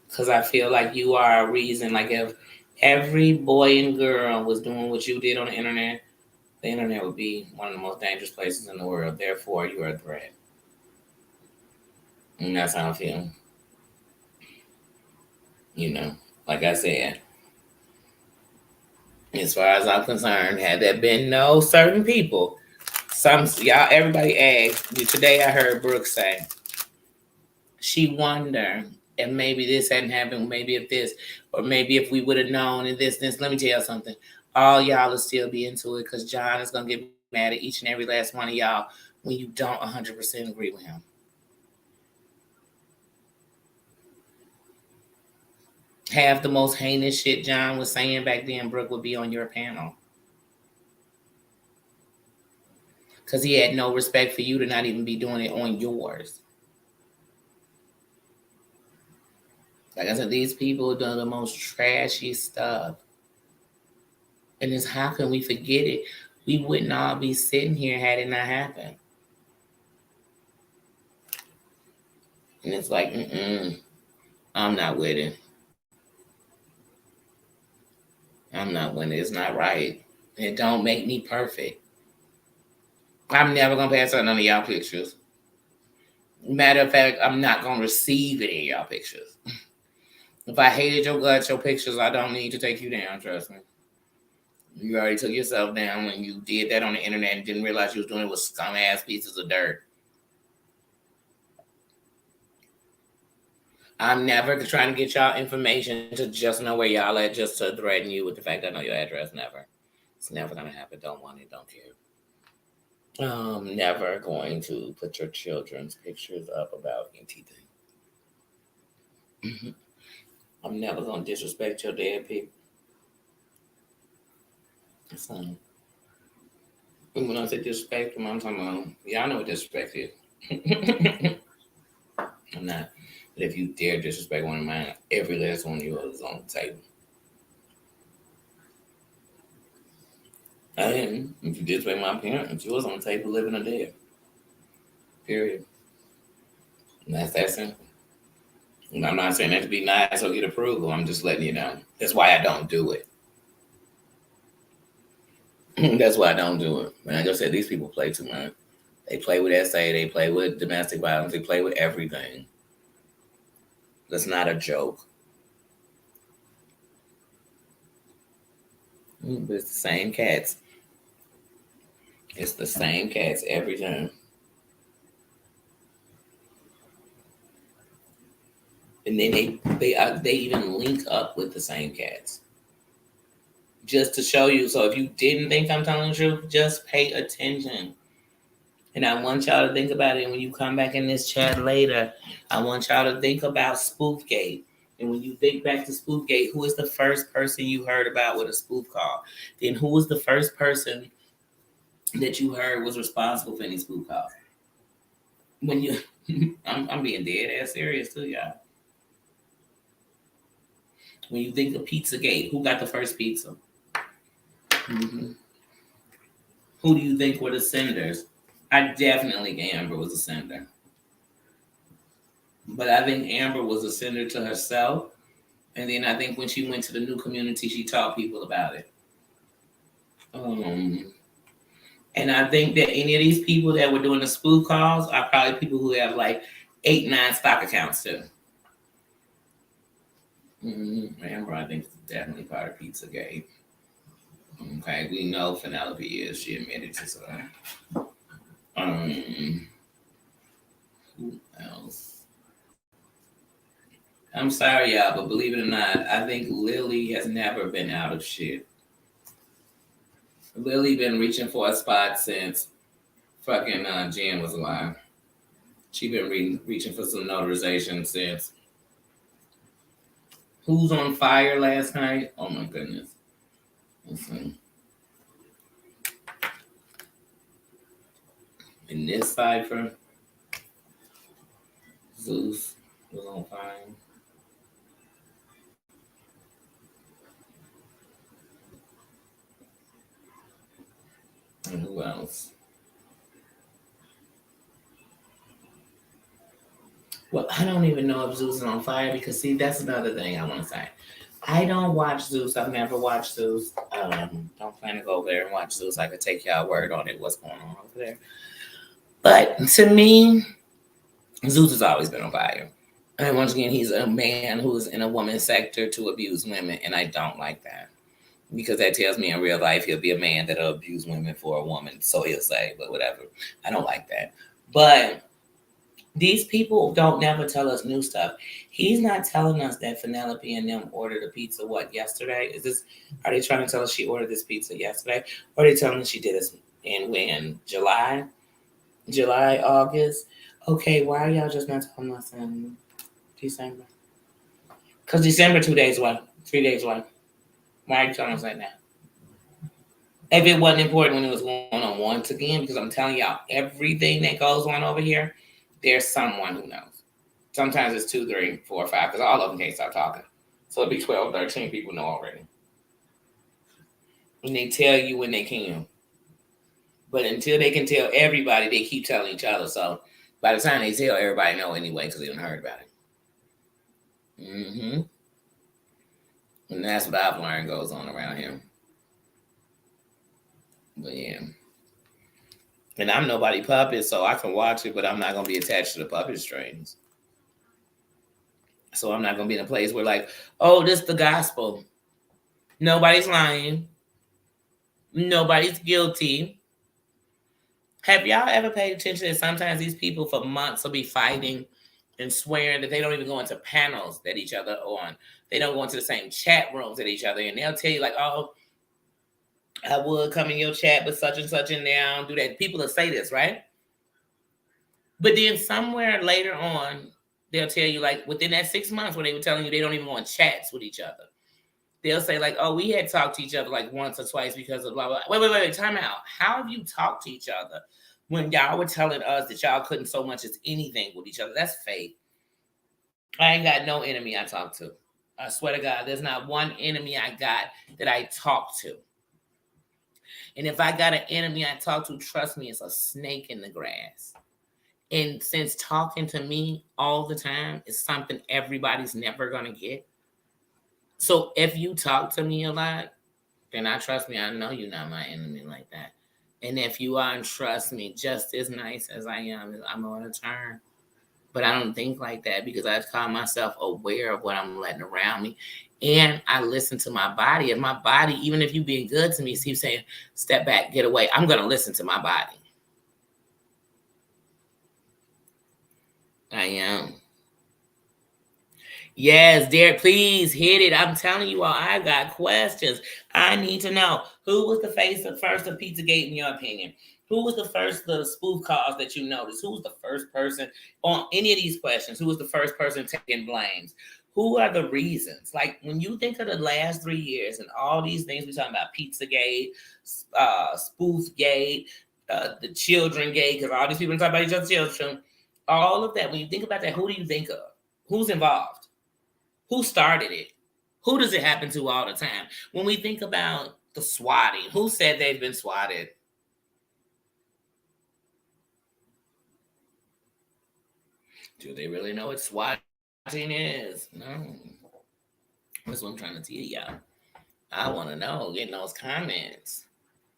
Because I feel like you are a reason. Like, if every boy and girl was doing what you did on the internet would be one of the most dangerous places in the world. Therefore, you are a threat. And that's how I feel. You know, like I said, as far as I'm concerned, had there been no certain people, everybody asked. Today I heard Brooke say, she wondered if maybe this hadn't happened, maybe if this, or maybe if we would have known and this. Let me tell you something. All y'all will still be into it, because John is going to get mad at each and every last one of y'all when you don't 100% agree with him. Half the most heinous shit John was saying back then, Brooke would be on your panel. Because he had no respect for you to not even be doing it on yours. Like I said, these people have done the most trashy stuff. And it's, how can we forget it? We wouldn't all be sitting here had it not happened. And it's like, I'm not with it. I'm not with it. It's not right. It don't make me perfect. I'm never going to pass out none of y'all pictures. Matter of fact, I'm not going to receive any of y'all pictures. If I hated your guts, your pictures, I don't need to take you down, trust me. You already took yourself down when you did that on the internet and didn't realize you was doing it with scum-ass pieces of dirt. I'm never trying to get y'all information to just know where y'all at, just to threaten you with the fact that I know your address. Never. It's never gonna happen. Don't want it. Don't care. Never going to put your children's pictures up about anything. I'm never gonna disrespect your dead people. So, when I say disrespect, I'm talking about y'all know what disrespect is. I'm not. But if you dare disrespect one of mine, every last one of yours is on the table. And if you disrespect my parents, yours on the table, living or dead. Period. And that's that simple. And I'm not saying that to be nice or get approval. I'm just letting you know. That's why I don't do it. That's why I don't do it. And like I said, these people play too much. They play with SA. They play with domestic violence. They play with everything. That's not a joke. But it's the same cats. It's the same cats every time. And then they even link up with the same cats. Just to show you. So if you didn't think I'm telling the truth, just pay attention. And I want y'all to think about it when you come back in this chat later. I want y'all to think about Spoofgate. And when you think back to Spoofgate, who is the first person you heard about with a spoof call? Then who was the first person that you heard was responsible for any spoof calls? When you, I'm being dead ass serious too, y'all. When you think of Pizzagate, who got the first pizza? Mm-hmm. Who do you think were the senders? I definitely think Amber was a sender. But I think Amber was a sender to herself. And then I think when she went to the new community, she taught people about it. And I think that any of these people that were doing the spoof calls are probably people who have like 8, 9 stock accounts too. Amber, I think, is definitely part of Pizzagate. Okay, we know Penelope is. She admitted to so. Who else? I'm sorry, y'all, but believe it or not, I think Lily has never been out of shit. Lily been reaching for a spot since fucking Jen was alive. She been reaching for some notarization since. Who's on fire last night? Oh my goodness. Let's see. In this cipher, Zeus was on fire. And who else? Well, I don't even know if Zeus is on fire because, see, that's another thing I want to say. I don't watch Zeus. I've never watched Zeus. Don't plan to go over there and watch Zeus. I could take y'all word on it, what's going on over there. But to me, Zeus has always been on fire. And once again, he's a man who's in a woman's sector to abuse women, and I don't like that. Because that tells me in real life he'll be a man that'll abuse women for a woman, so he'll say, but whatever. I don't like that. But these people don't never tell us new stuff. He's not telling us that Penelope and them ordered a pizza, yesterday? Are they trying to tell us she ordered this pizza yesterday? Or are they telling us she did this in when? July, August? Okay, why are y'all just not telling us in December? Because December 2 days away, 3 days away. Why are you telling us that now? If it wasn't important when it was going on once again, because I'm telling y'all, everything that goes on over here, there's someone who knows. Sometimes it's 2, 3, 4, 5, because all of them can't stop talking. So it'd be 12, 13 people know already. And they tell you when they can. But until they can tell everybody, they keep telling each other. So by the time they tell, everybody know anyway, because they done heard about it. And that's what I've learned goes on around here. But yeah. And I'm nobody puppet, so I can watch it, but I'm not going to be attached to the puppet strings. So I'm not going to be in a place where like, oh, this is the gospel. Nobody's lying. Nobody's guilty. Have y'all ever paid attention that sometimes these people for months will be fighting and swearing that they don't even go into panels that each other on. They don't go into the same chat rooms that each other, and they'll tell you like, "Oh, I would come in your chat, but such and such in there, I don't do that." People will say this, right? But then somewhere later on, they'll tell you like within that 6 months when they were telling you they don't even go on chats with each other. They'll say like, "Oh, we had talked to each other like once or twice because of blah, blah." Wait, time out. How have you talked to each other when y'all were telling us that y'all couldn't so much as anything with each other? That's fake. I ain't got no enemy I talk to. I swear to God, there's not one enemy I got that I talk to. And if I got an enemy I talk to, trust me, it's a snake in the grass. And since talking to me all the time is something everybody's never going to get. So if you talk to me a lot, then I trust me, I know you're not my enemy like that. And if you are, and trust me, just as nice as I am, I'm going to turn. But I don't think like that because I call myself aware of what I'm letting around me. And I listen to my body. And my body, even if you being good to me, keep saying, step back, get away, I'm going to listen to my body. I am. Yes, Derek, please hit it. I'm telling you all, I got questions. I need to know who was the first of Pizzagate in your opinion? Who was the first the spoof calls that you noticed? Who was the first person on any of these questions? Who was the first person taking blames? Who are the reasons? Like when you think of the last 3 years and all these things we're talking about, Pizzagate, Spoofgate, the children gate, because all these people talk about each other's children, all of that. When you think about that, who do you think of? Who's involved? Who started it? Who does it happen to all the time? When we think about the swatting, who said they've been swatted? Do they really know what swatting is? No. That's what I'm trying to tell y'all. I want to know. Get in those comments.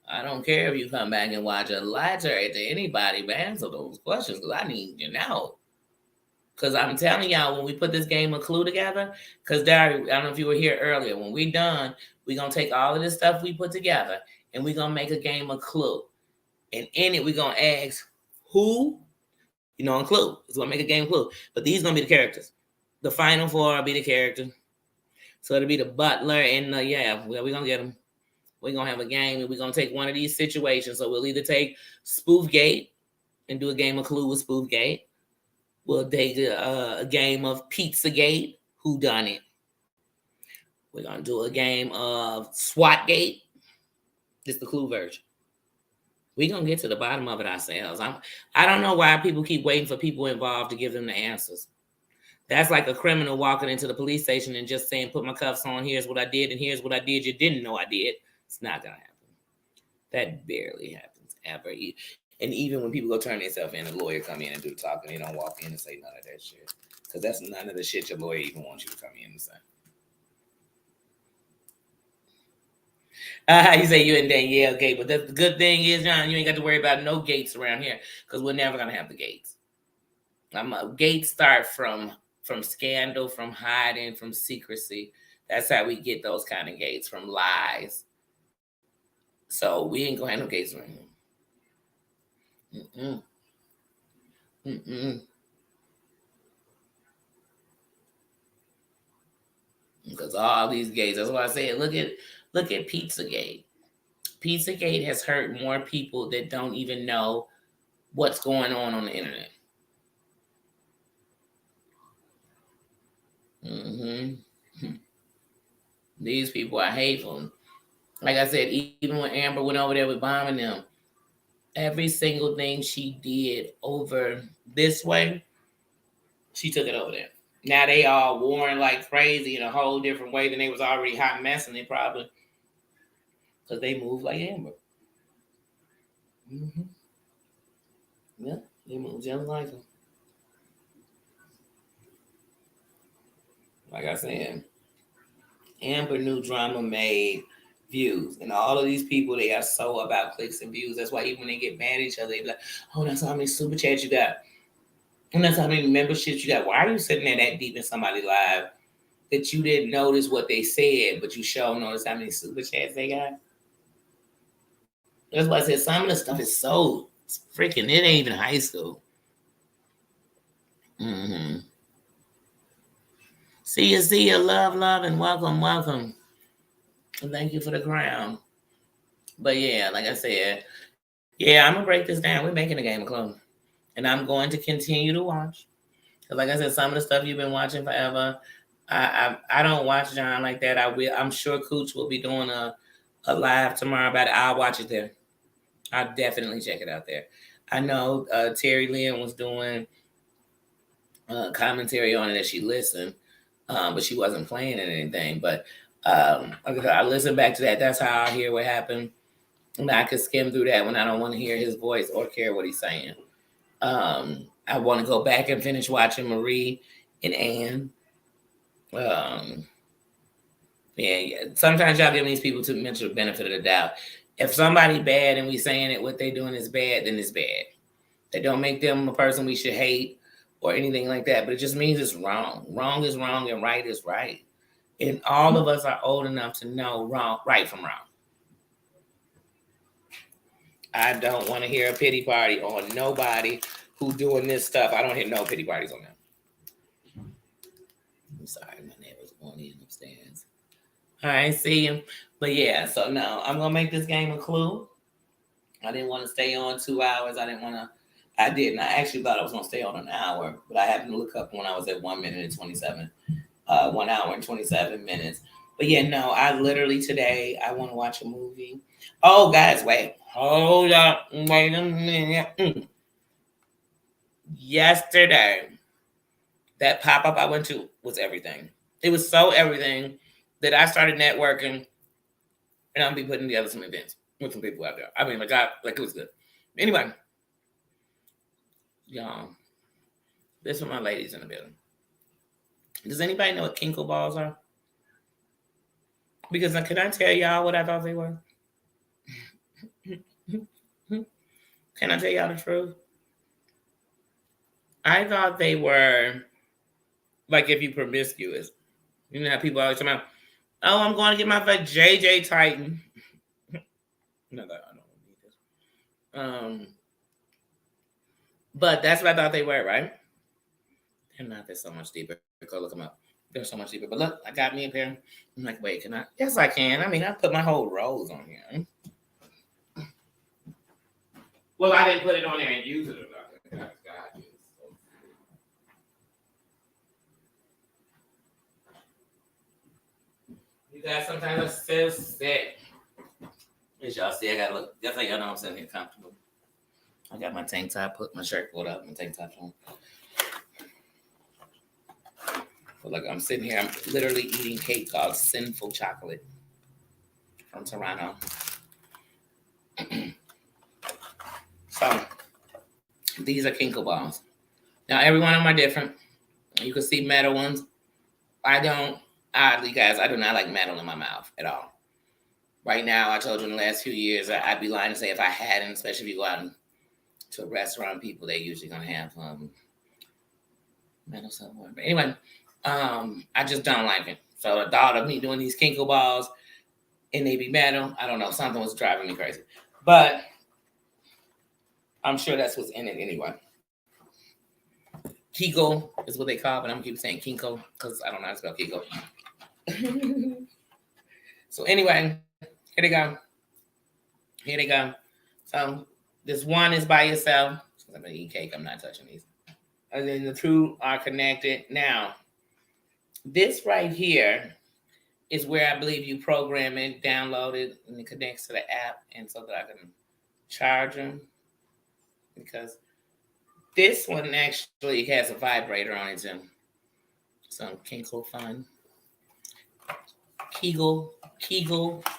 I don't care if you come back and watch a letter to anybody, but answer those questions because I need to know. Because I'm telling y'all, when we put this game of Clue together, because Dari, I don't know if you were here earlier, when we're done, we're going to take all of this stuff we put together and we're going to make a game of Clue. And in it, we're going to ask who, on Clue. It's going to make a game of Clue. But these going to be the characters. The final four will be the characters. So it'll be the butler and we're going to get them. We're going to have a game and we're going to take one of these situations. So we'll either take Spoofgate and do a game of Clue with Spoofgate. We'll take a game of Pizzagate, Who Done It. We're going to do a game of SWATgate. This is the Clue version. We're going to get to the bottom of it ourselves. I don't know why people keep waiting for people involved to give them the answers. That's like a criminal walking into the police station and just saying, put my cuffs on, here's what I did, and here's what I did you didn't know I did. It's not going to happen. That barely happens ever. And even when people go turn themselves in, a lawyer come in and do the talking, they don't walk in and say none of that shit. Because that's none of the shit your lawyer even wants you to come in and say. You say you in Danielle gate, but the good thing is, John, you ain't got to worry about no gates around here because we're never going to have the gates. Gates start from scandal, from hiding, from secrecy. That's how we get those kind of gates, from lies. So we ain't going to have no gates around here. Because all these gates, that's why I said, look at Pizzagate. Pizzagate has hurt more people that don't even know what's going on the internet. These people are hateful. Like I said, even when Amber went over there with bombing them, every single thing she did over this way, she took it over there. Now they all warring like crazy in a whole different way than they was already hot messing. They probably, because they move like Amber. Yeah, they move just like them. Like I said, Amber knew drama made views, and all of these people, they are so about clicks and views. That's why even when they get mad at each other, they be like, "Oh, that's how many super chats you got, and that's how many memberships you got. Why are you sitting there that deep in somebody's live that you didn't notice what they said, but you sure notice how many super chats they got?" That's why I said some of the stuff is so freaking. It ain't even high school. Mm-hmm. See you, love, and welcome. And thank you for the crown. But yeah, like I said, yeah, I'm gonna break this down. We're making a game of Clue, and I'm going to continue to watch. Cause like I said, some of the stuff you've been watching forever, I don't watch John like that. I will. I'm sure Cooch will be doing a live tomorrow about it. I'll watch it there. I'll definitely check it out there. I know Terry Lynn was doing commentary on it as she listened, but she wasn't playing it or anything. But like I said, I listened back to that. That's how I hear what happened. And I could skim through that when I don't want to hear his voice or care what he's saying. I want to go back and finish watching Marie and Anne. Um, yeah. Sometimes y'all give these people too much of the benefit of the doubt. If somebody bad and we saying it, what they doing is bad, then it's bad. That don't make them a person we should hate or anything like that. But it just means it's wrong. Wrong is wrong and right is right. And all of us are old enough to know right from wrong. I don't want to hear a pity party on nobody who doing this stuff. I don't hear no pity parties on them. I'm sorry, my neighbor's going in upstairs. All right, see you. But yeah, so no, I'm gonna make this game a Clue. I didn't want to stay on 2 hours. I didn't. I actually thought I was gonna stay on an hour, but I happened to look up when I was at 1 minute and 27, 1 hour and 27 minutes. But yeah, no, I literally today I want to watch a movie. Oh, guys, wait, hold up, wait a minute. Yesterday, that pop up I went to was everything. It was so everything that I started networking, and I'll be putting together some events with some people out there. I mean, like it was good. Anyway, y'all, this for my ladies in the building. Does anybody know what kinkle balls are? Because can I tell y'all what I thought they were? Can I tell y'all the truth? I thought they were like if you promiscuous. You know how people always talk about, oh, I'm going to get my JJ Titan. No, I don't need this. But that's what I thought they were, right? They're not. They're so much deeper. Go look them up. They're so much deeper. But look, I got me a pair. I'm like, wait, can I? Yes, I can. I mean, I put my whole rose on here. Well, I didn't put it on there and use it or nothing. You guys, sometimes I'm so sick. As y'all see, I gotta look. Just like y'all know I'm sitting here comfortable. I got my tank top, put my shirt pulled up, my tank top on. But look, I'm sitting here, I'm literally eating cake called Sinful Chocolate from Toronto. So, these are kinkle balls. Now, every one of them are different. You can see metal ones. Oddly, guys, I do not like metal in my mouth at all. Right now, I told you in the last few years, I'd be lying to say if I hadn't, especially if you go out to a restaurant, people, they're usually going to have metal somewhere. But anyway, I just don't like it. So the thought of me doing these kinkle balls and they be metal, I don't know, something was driving me crazy. But I'm sure that's what's in it anyway. Kegel is what they call it, but I'm keep saying Kinko because I don't know how to spell Kegel. So anyway, here they go. Here they go. So this one is by yourself. I'm gonna eat cake. I'm not touching these. And then the two are connected. Now, this right here is where I believe you program it, download it, and it connects to the app, and so that I can charge them. Because this one actually has a vibrator on it too. Some Kegel fun. Kegel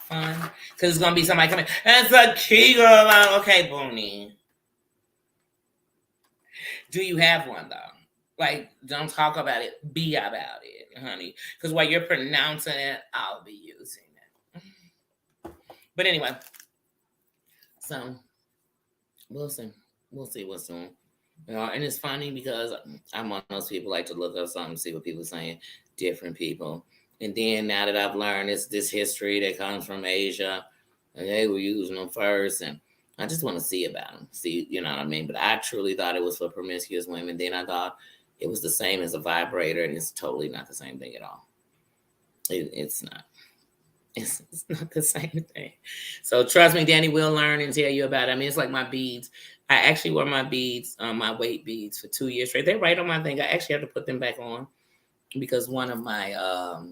fun. Because it's going to be somebody coming, it's a Kegel. Okay, Booney. Do you have one, though? Like, don't talk about it. Be about it, honey. Because while you're pronouncing it, I'll be using it. But anyway. So, we'll see. We'll see what's soon. And it's funny because I'm one of those people like to look up something, see what people are saying, different people. And then now that I've learned it's this history that comes from Asia, and they were using them first, and I just want to see about them. See, you know what I mean? But I truly thought it was for promiscuous women. Then I thought it was the same as a vibrator, and it's totally not the same thing at all. It's not. It's not the same thing. So trust me, Danny will learn and tell you about it. I mean, it's like my beads. I actually wore my beads, my weight beads, for 2 years straight. They're right on my thing. I actually have to put them back on because one of my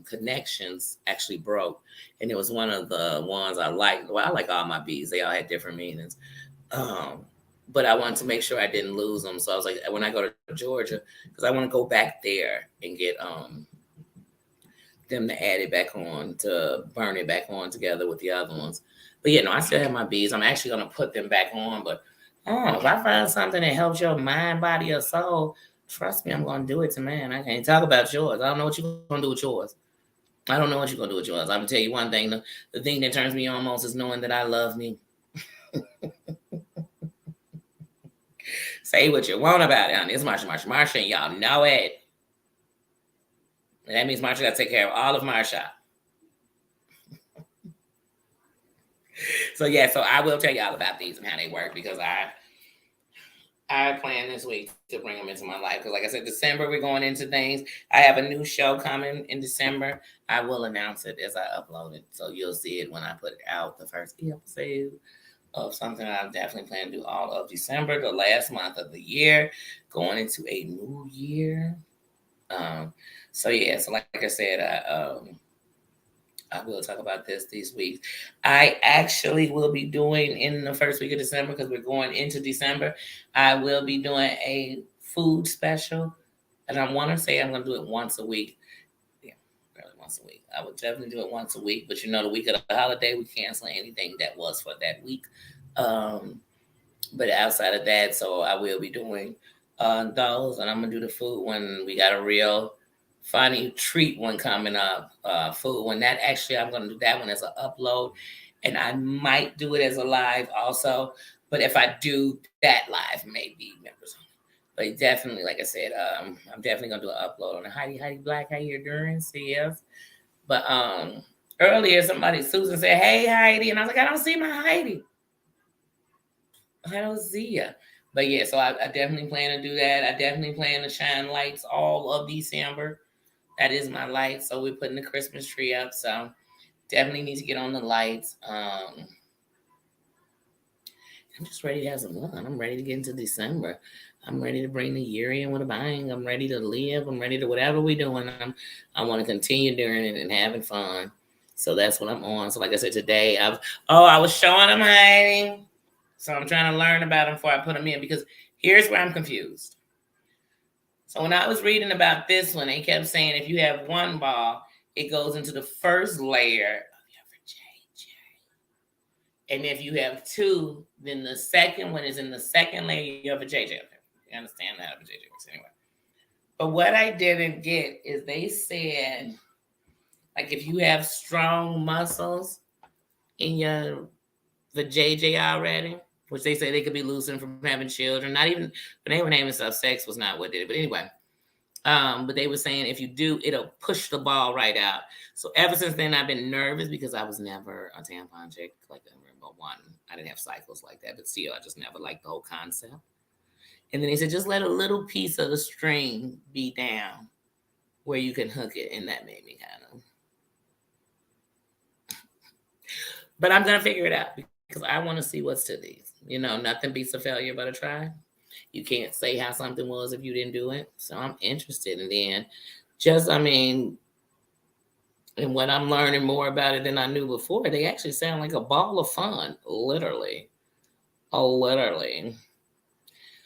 connections actually broke, and it was one of the ones I liked. Well, I like all my beads. They all had different meanings. Um, but I wanted to make sure I didn't lose them. So I was like, when I go to Georgia, because I want to go back there and get them to add it back on, to burn it back on together with the other ones. But yeah, no, I still have my beads. I'm actually gonna put them back on. But if I find something that helps your mind, body, or soul, trust me, I'm gonna do it to man. I can't talk about yours. I don't know what you're gonna do with yours. I don't know what you're gonna do with yours. I'm gonna tell you one thing. The thing that turns me on most is knowing that I love me. Say what you want about it, honey. It's Marsha, and y'all know it. And that means Marsha got to take care of all of Marsha. So yeah, so I will tell y'all about these and how they work, because I plan this week to bring them into my life. Because like I said, December, we're going into things. I have a new show coming in December. I will announce it as I upload it. So you'll see it when I put it out, the first episode of something I definitely plan to do all of December, the last month of the year, going into a new year. So yeah, so like I said, I will talk about this these weeks. I actually will be doing, in the first week of December, because we're going into December, I will be doing a food special. And I want to say I'm going to do it once a week. Yeah, probably once a week. I would definitely do it once a week. But the week of the holiday, we cancel anything that was for that week. But outside of that, so I will be doing those. And I'm going to do the food when we got a real funny treat one coming up, food one. That actually, I'm going to do that one as an upload, and I might do it as a live also. But if I do that live, maybe members only. But definitely, like I said, I'm definitely going to do an upload on it. Heidi Black, how you doing? CS. But earlier, Susan said, "Hey Heidi," and I was like, "I don't see my Heidi. I don't see ya." But yeah, so I definitely plan to do that. I definitely plan to shine lights all of December. That is my light. So we're putting the Christmas tree up. So definitely need to get on the lights. I'm just ready to have some fun. I'm ready to get into December. I'm ready to bring the year in with a bang. I'm ready to live. I'm ready to whatever we're doing. I want to continue doing it and having fun. So that's what I'm on. So like I said, today I was showing them hiding. So I'm trying to learn about them before I put them in, because here's where I'm confused. So when I was reading about this one, they kept saying if you have one ball, it goes into the first layer of your JJ. And if you have two, then the second one is in the second layer of a JJ. You understand that of a JJ works anyway. But what I didn't get is they said, like, if you have strong muscles in the JJ already, which they say they could be loosened from having children. Not even, but they were naming stuff. Sex was not what did it. But anyway, but they were saying if you do, it'll push the ball right out. So ever since then, I've been nervous because I was never a tampon chick. Like, I remember one. I didn't have cycles like that, but still, I just never liked the whole concept. And then they said, just let a little piece of the string be down where you can hook it. And that made me kind of. But I'm going to figure it out because I want to see what's to these. Nothing beats a failure but a try. You can't say how something was if you didn't do it. So I'm interested. And then and when I'm learning more about it than I knew before, they actually sound like a ball of fun. Literally. Oh, literally.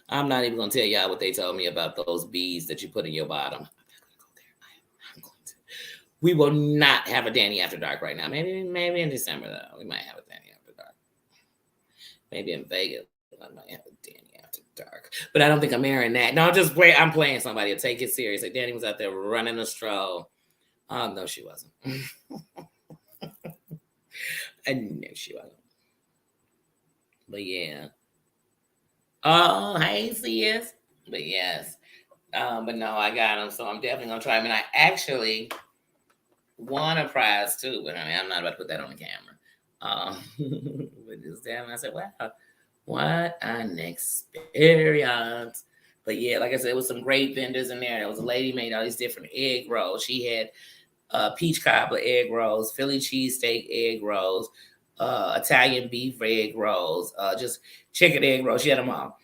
I'm not even going to tell y'all what they told me about those beads that you put in your bottom. I'm not going to go there. I'm going to. We will not have a Danny After Dark right now. Maybe in December, though. We might have a Danny After Dark. Maybe in Vegas, I might have a Danny After Dark. But I don't think I'm airing that. No, just wait. I'm playing somebody. Take it serious. Like, Danny was out there running a stroll. Oh, no, she wasn't. I know she wasn't. But yeah. Oh, hey, sis. But yes. But no, I got them. So I'm definitely going to try them. And I actually won a prize too. But I mean, I'm not about to put that on the camera. But just damn, I said, wow, what an experience. But yeah, like I said, it was some great vendors in there. There was a lady made all these different egg rolls. She had peach cobbler egg rolls, Philly cheesesteak egg rolls, Italian beef egg rolls, just chicken egg rolls. She had them all.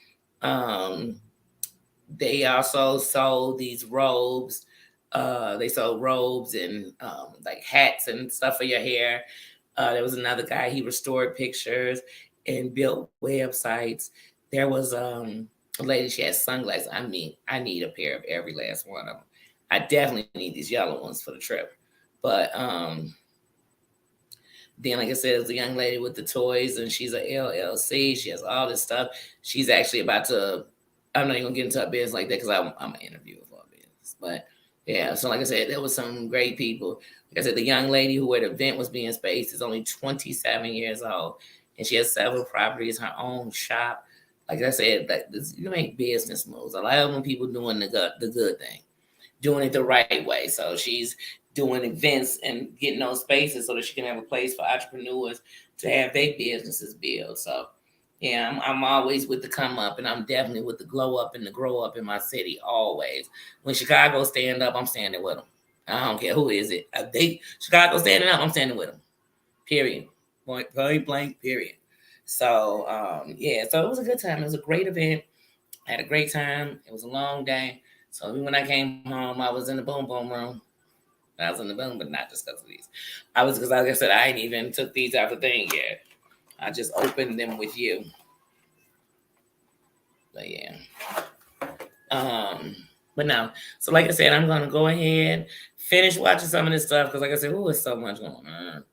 They also sold these robes. They sold robes and like hats and stuff for your hair. There was another guy, he restored pictures and built websites. There was a lady, she had sunglasses. I mean, I need a pair of every last one of them. I definitely need these yellow ones for the trip. But then, like I said, there's a young lady with the toys, and she's a LLC. She has all this stuff. She's actually about to. I'm not even gonna get into a business like that because I'm an interview with her business. But yeah, so like I said, there was some great people. Like I said, the young lady who at the event was being spaced is only 27 years old, and she has several properties, her own shop. Like I said, like you make business moves. A lot of them people doing the good thing, doing it the right way. So she's doing events and getting those spaces so that she can have a place for entrepreneurs to have their businesses build. So yeah, I'm always with the come up, and I'm definitely with the glow up and the grow up in my city always. When Chicago stand up, I'm standing with them. I don't care who is it. They Chicago standing up, I'm standing with them. Period. Point blank. Period. So yeah, so it was a good time. It was a great event. I had a great time. It was a long day. So when I came home, I was in the boom boom room. I was in the boom, but not just because of these. I was because, like I said, I ain't even took these out of the thing yet. I just opened them with you. But yeah. But no. So like I said, I'm gonna go ahead, finish watching some of this stuff because, like I said, it's so much going on.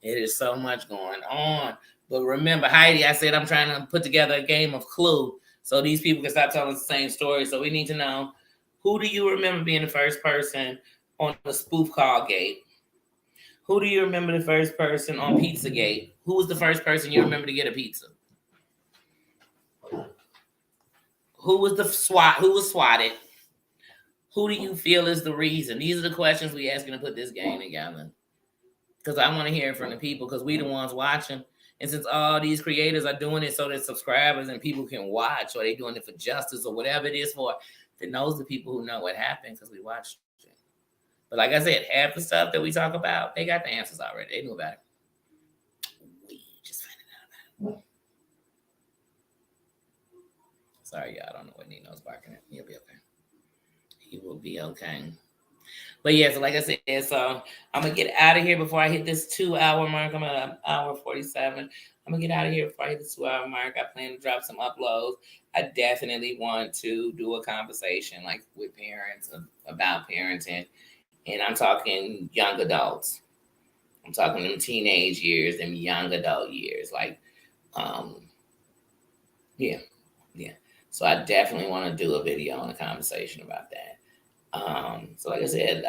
It is so much going on. But remember, Heidi, I said I'm trying to put together a game of Clue so these people can stop telling us the same story. So we need to know, who do you remember being the first person on the spoof call gate? Who do you remember the first person on Pizzagate? Who was the first person you remember to get a pizza? Who was the SWAT? Who was swatted? Who do you feel is the reason? These are the questions we asking to put this game together. Because I want to hear from the people, because we the ones watching. And since all these creators are doing it so that subscribers and people can watch, or they doing it for justice or whatever it is for, then those are the people who know what happened because we watched it. But like I said, half the stuff that we talk about, they got the answers already. They knew about it. We just finding out about it. Sorry, y'all. I don't know what Nino's barking at. He'll be okay. He will be okay. But yeah, so like I said, so I'm gonna get out of here before I hit this 2-hour mark. I'm at an hour 47. I'm gonna get out of here before I hit the 2-hour mark. I plan to drop some uploads. I definitely want to do a conversation like with parents about parenting, and I'm talking young adults. I'm talking them teenage years, them young adult years. Like, yeah. So I definitely want to do a video and a conversation about that. So like I said,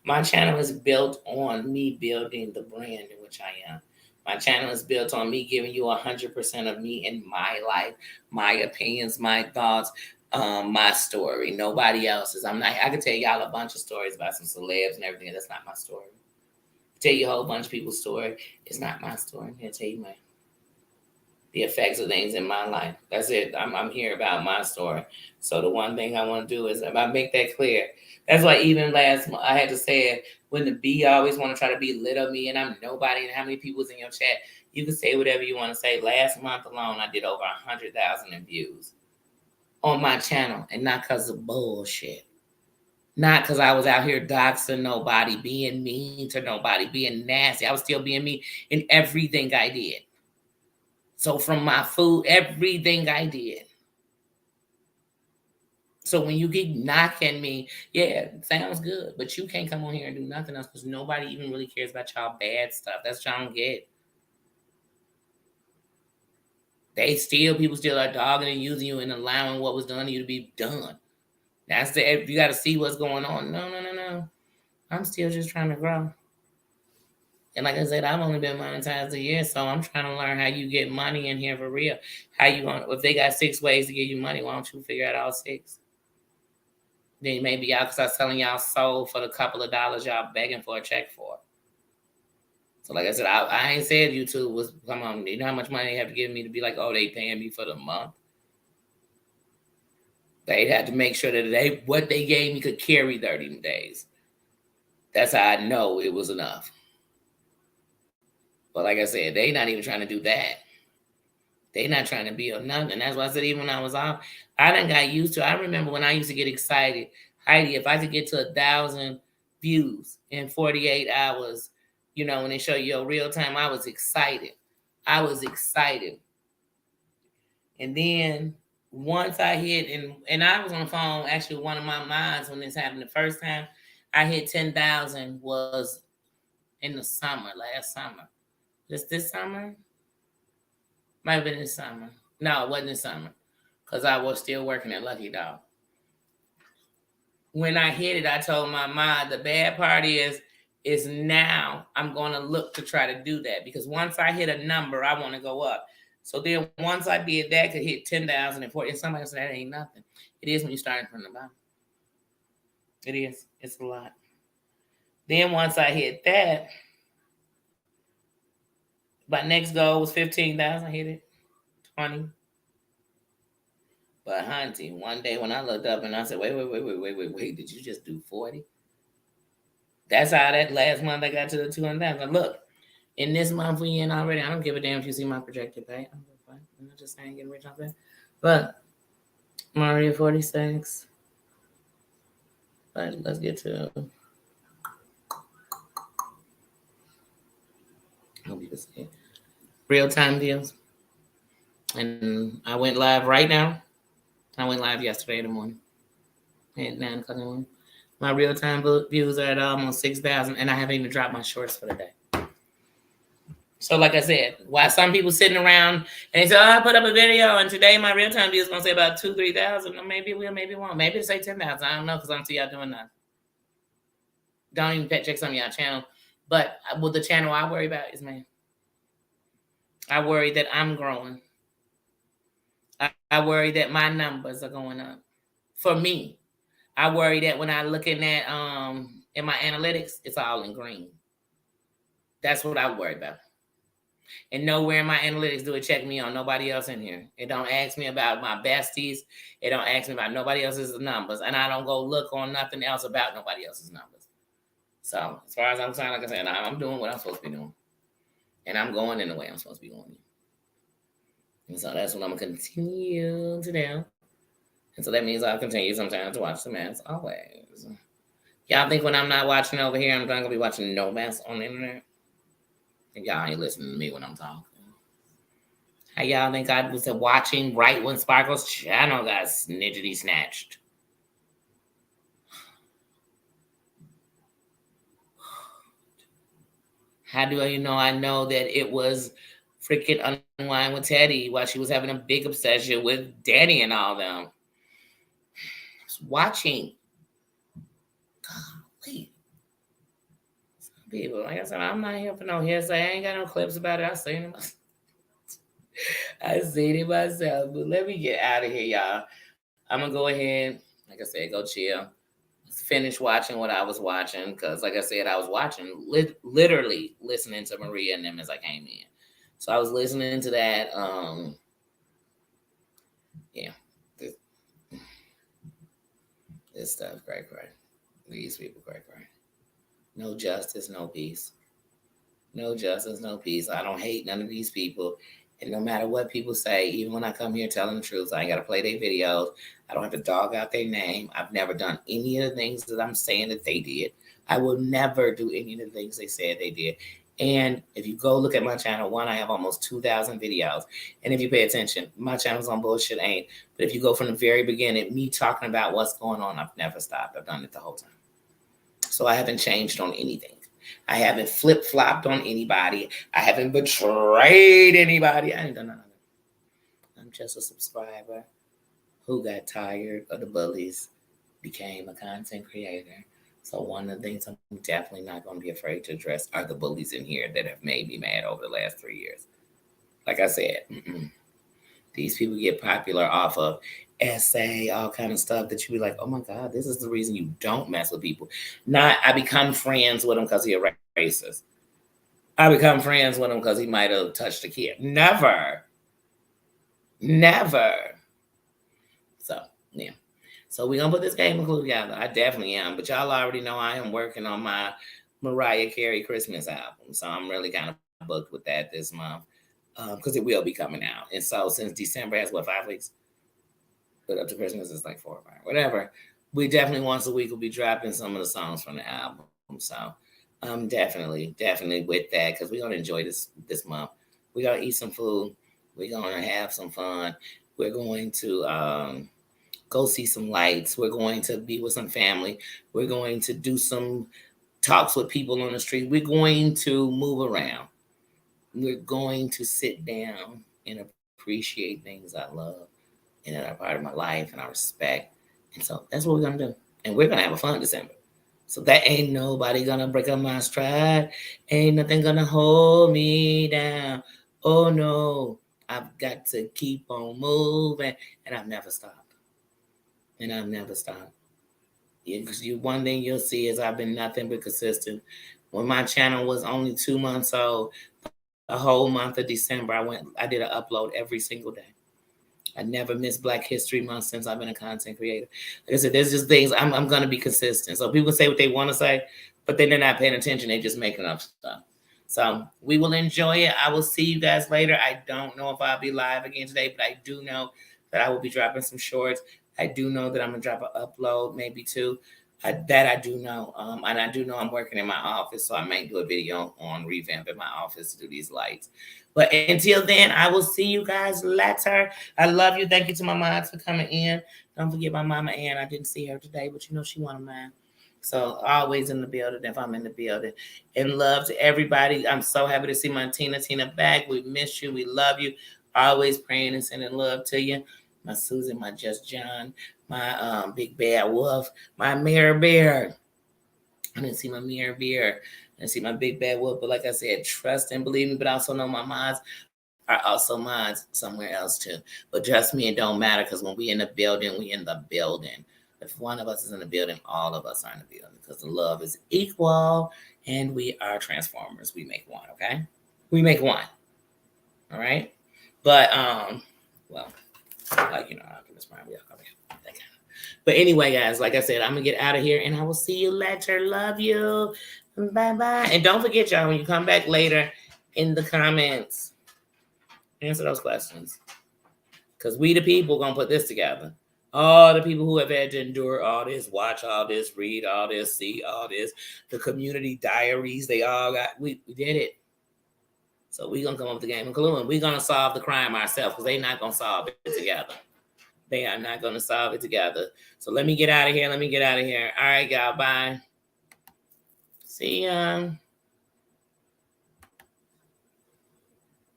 my channel is built on me building the brand in which I am. My channel is built on me giving you 100% of me in my life, my opinions, my thoughts, my story. Nobody else's. I could tell y'all a bunch of stories about some celebs and everything. That's not my story. Tell you a whole bunch of people's story. It's not my story. I'm here to tell you the effects of things in my life. That's it. I'm here about my story. So the one thing I want to do is I make that clear. That's why even last month I had to say it, when the B always want to try to be lit of me and I'm nobody and how many people's in your chat. You can say whatever you want to say. Last month alone, I did over 100,000 views on my channel, and not because of bullshit. Not because I was out here doxing nobody, being mean to nobody, being nasty. I was still being me in everything I did. So from my food, everything I did. So when you get knocking me, yeah, sounds good. But you can't come on here and do nothing else because nobody even really cares about y'all bad stuff. That's what y'all don't get. People still are dogging and using you and allowing what was done to you to be done. You got to see what's going on. No. I'm still just trying to grow. And like I said, I've only been monetized a year, so I'm trying to learn how you get money in here for real. If they got 6 ways to give you money, why don't you figure out all 6? Then maybe y'all, because I was telling y'all sold for the couple of dollars y'all begging for a check for. So like I said, I ain't said YouTube was, come on, you know how much money they have to give me to be like, oh, they paying me for the month? They'd have to make sure that what they gave me could carry 30 days. That's how I know it was enough. But like I said, they not even trying to do that. They not trying to be on nothing. That's why I said even when I was off, I done got used to. I remember when I used to get excited, Heidi, if I could get to 1,000 views in 48 hours, when they show you real time, I was excited. And then once I hit, and I was on the phone actually with one of my moms when this happened the first time. I hit 10,000 was in the summer, last summer. Just this summer? Might have been this summer. No, it wasn't this summer. Because I was still working at Lucky Dog. When I hit it, I told my mom, the bad part is now I'm going to look to try to do that. Because once I hit a number, I want to go up. So then once I did that, could hit 10,000 and somebody said that ain't nothing. It is when you start from the bottom. It is. It's a lot. Then once I hit that, my next goal was 15,000. I hit it. 20. But hunting, one day when I looked up and I said, wait, did you just do 40? That's how that last month I got to the 200,000. Look, in this month we in already, I don't give a damn if you see my projected pay. I'm not just saying getting rich off that. But I'm already at 46. But let's get to, I hope you can see it. Real-time deals. And I went live right now. I went live yesterday in the morning at 9 o'clock in the morning. My real-time views are at almost 6,000, and I haven't even dropped my shorts for the day. So like I said, while some people sitting around and they say, I put up a video, and today my real-time views going to say about 2,000, 3,000. Maybe it will, maybe it won't. Maybe it'll say 10,000. I don't know because I don't see y'all doing that. Don't even check some of y'all channel. But with the channel I worry about is, man, I worry that I'm growing. I worry that my numbers are going up. For me, I worry that when I looking at in my analytics, it's all in green. That's what I worry about. And nowhere in my analytics do it check me on nobody else in here. It don't ask me about my besties. It don't ask me about nobody else's numbers. And I don't go look on nothing else about nobody else's numbers. So as far as I'm saying, like I said, I'm doing what I'm supposed to be doing. And I'm going in the way I'm supposed to be going. And so that's what I'm going to continue to do. And so that means I'll continue sometimes to watch the mess always. Y'all think when I'm not watching over here, I'm going to be watching no mess on the internet? And y'all ain't listening to me when I'm talking. How y'all think I was watching right when Sparkle's channel got snidgety snatched? How do you know? I know that it was freaking Unwind with Teddy while she was having a big obsession with Danny and all them. I was watching. Golly. Some people, like I said, I'm not here for no hearsay. I ain't got no clips about it. I seen them. I seen it myself. But let me get out of here, y'all. I'm going to go ahead, like I said, go chill. Finish watching what I was watching. Because, like I said, I was watching, literally listening to Maria and them as I came in. So I was listening to that. Yeah. This stuff, cray. These people, cray. No justice, no peace. No justice, no peace. I don't hate none of these people. And no matter what people say, even when I come here telling the truth, I ain't got to play their videos. I don't have to dog out their name. I've never done any of the things that I'm saying that they did. I will never do any of the things they said they did. And if you go look at my channel, I have almost 2,000 videos. And if you pay attention, my channel's on bullshit ain't. But if you go from the very beginning, me talking about what's going on, I've never stopped. I've done it the whole time. So I haven't changed on anything. I haven't flip-flopped on anybody. I haven't betrayed anybody. I ain't done none of it. I'm just a subscriber who got tired of the bullies, became a content creator. So one of the things I'm definitely not going to be afraid to address are the bullies in here that have made me mad over the last 3 years. Like I said, these people get popular off of essay, all kind of stuff that you be like, oh my God, this is the reason you don't mess with people. Not, I become friends with him because he's a racist. I become friends with him because he might have touched a kid. Never. So, yeah. So we're gonna put this game clue together. I definitely am. But y'all already know I am working on my Mariah Carey Christmas album. So I'm really kind of booked with that this month. Because it will be coming out. And so since December has 5 weeks? But up to Christmas it's like 4 or 5. Whatever. We definitely once a week will be dropping some of the songs from the album. So I'm definitely with that because we're gonna enjoy this month. We're gonna eat some food. We're gonna have some fun. We're going to go see some lights. We're going to be with some family. We're going to do some talks with people on the street. We're going to move around. We're going to sit down and appreciate things I love and that are part of my life and I respect. And so that's what we're going to do. And we're going to have a fun December. So that ain't nobody going to break up my stride. Ain't nothing going to hold me down. Oh, no. I've got to keep on moving. And I've never stopped. One thing you'll see is I've been nothing but consistent. When my channel was only 2 months old, the whole month of December, I did an upload every single day. I never missed Black History Month since I've been a content creator. Like I said, there's just things I'm going to be consistent. So people say what they want to say, but then they're not paying attention. They're just making up stuff. So we will enjoy it. I will see you guys later. I don't know if I'll be live again today, but I do know that I will be dropping some shorts. I do know that I'm going to drop an upload, maybe 2. That I do know. And I do know I'm working in my office, so I may do a video on revamping my office to do these lights. But until then, I will see you guys later. I love you. Thank you to my moms for coming in. Don't forget my mama Ann. I didn't see her today, but you know she one of mine. So always in the building if I'm in the building. And love to everybody. I'm so happy to see my Tina back. We miss you. We love you. Always praying and sending love to you. My Susan, my Just John, my Big Bad Wolf, my Mirror Bear. I didn't see my Mirror Bear. I didn't see my Big Bad Wolf. But like I said, trust and believe me, but also know my mods are also mods somewhere else too. But trust me, it don't matter because when we in the building, we in the building. If one of us is in the building, all of us are in the building because the love is equal and we are transformers. We make one, okay? We make one. All right? But, well, like, you know, Optimus Prime, we all come here. But anyway, guys, like I said, I'm going to get out of here and I will see you later. Love you. Bye-bye. And don't forget, y'all, when you come back later in the comments, answer those questions. Because we the people going to put this together. All the people who have had to endure all this, watch all this, read all this, see all this, the community diaries, they all got, we did it. So we're going to come up with the game of clue and we're going to solve the crime ourselves because they're not going to solve it together. They are not going to solve it together. So let me get out of here. All right, y'all. Bye. See ya.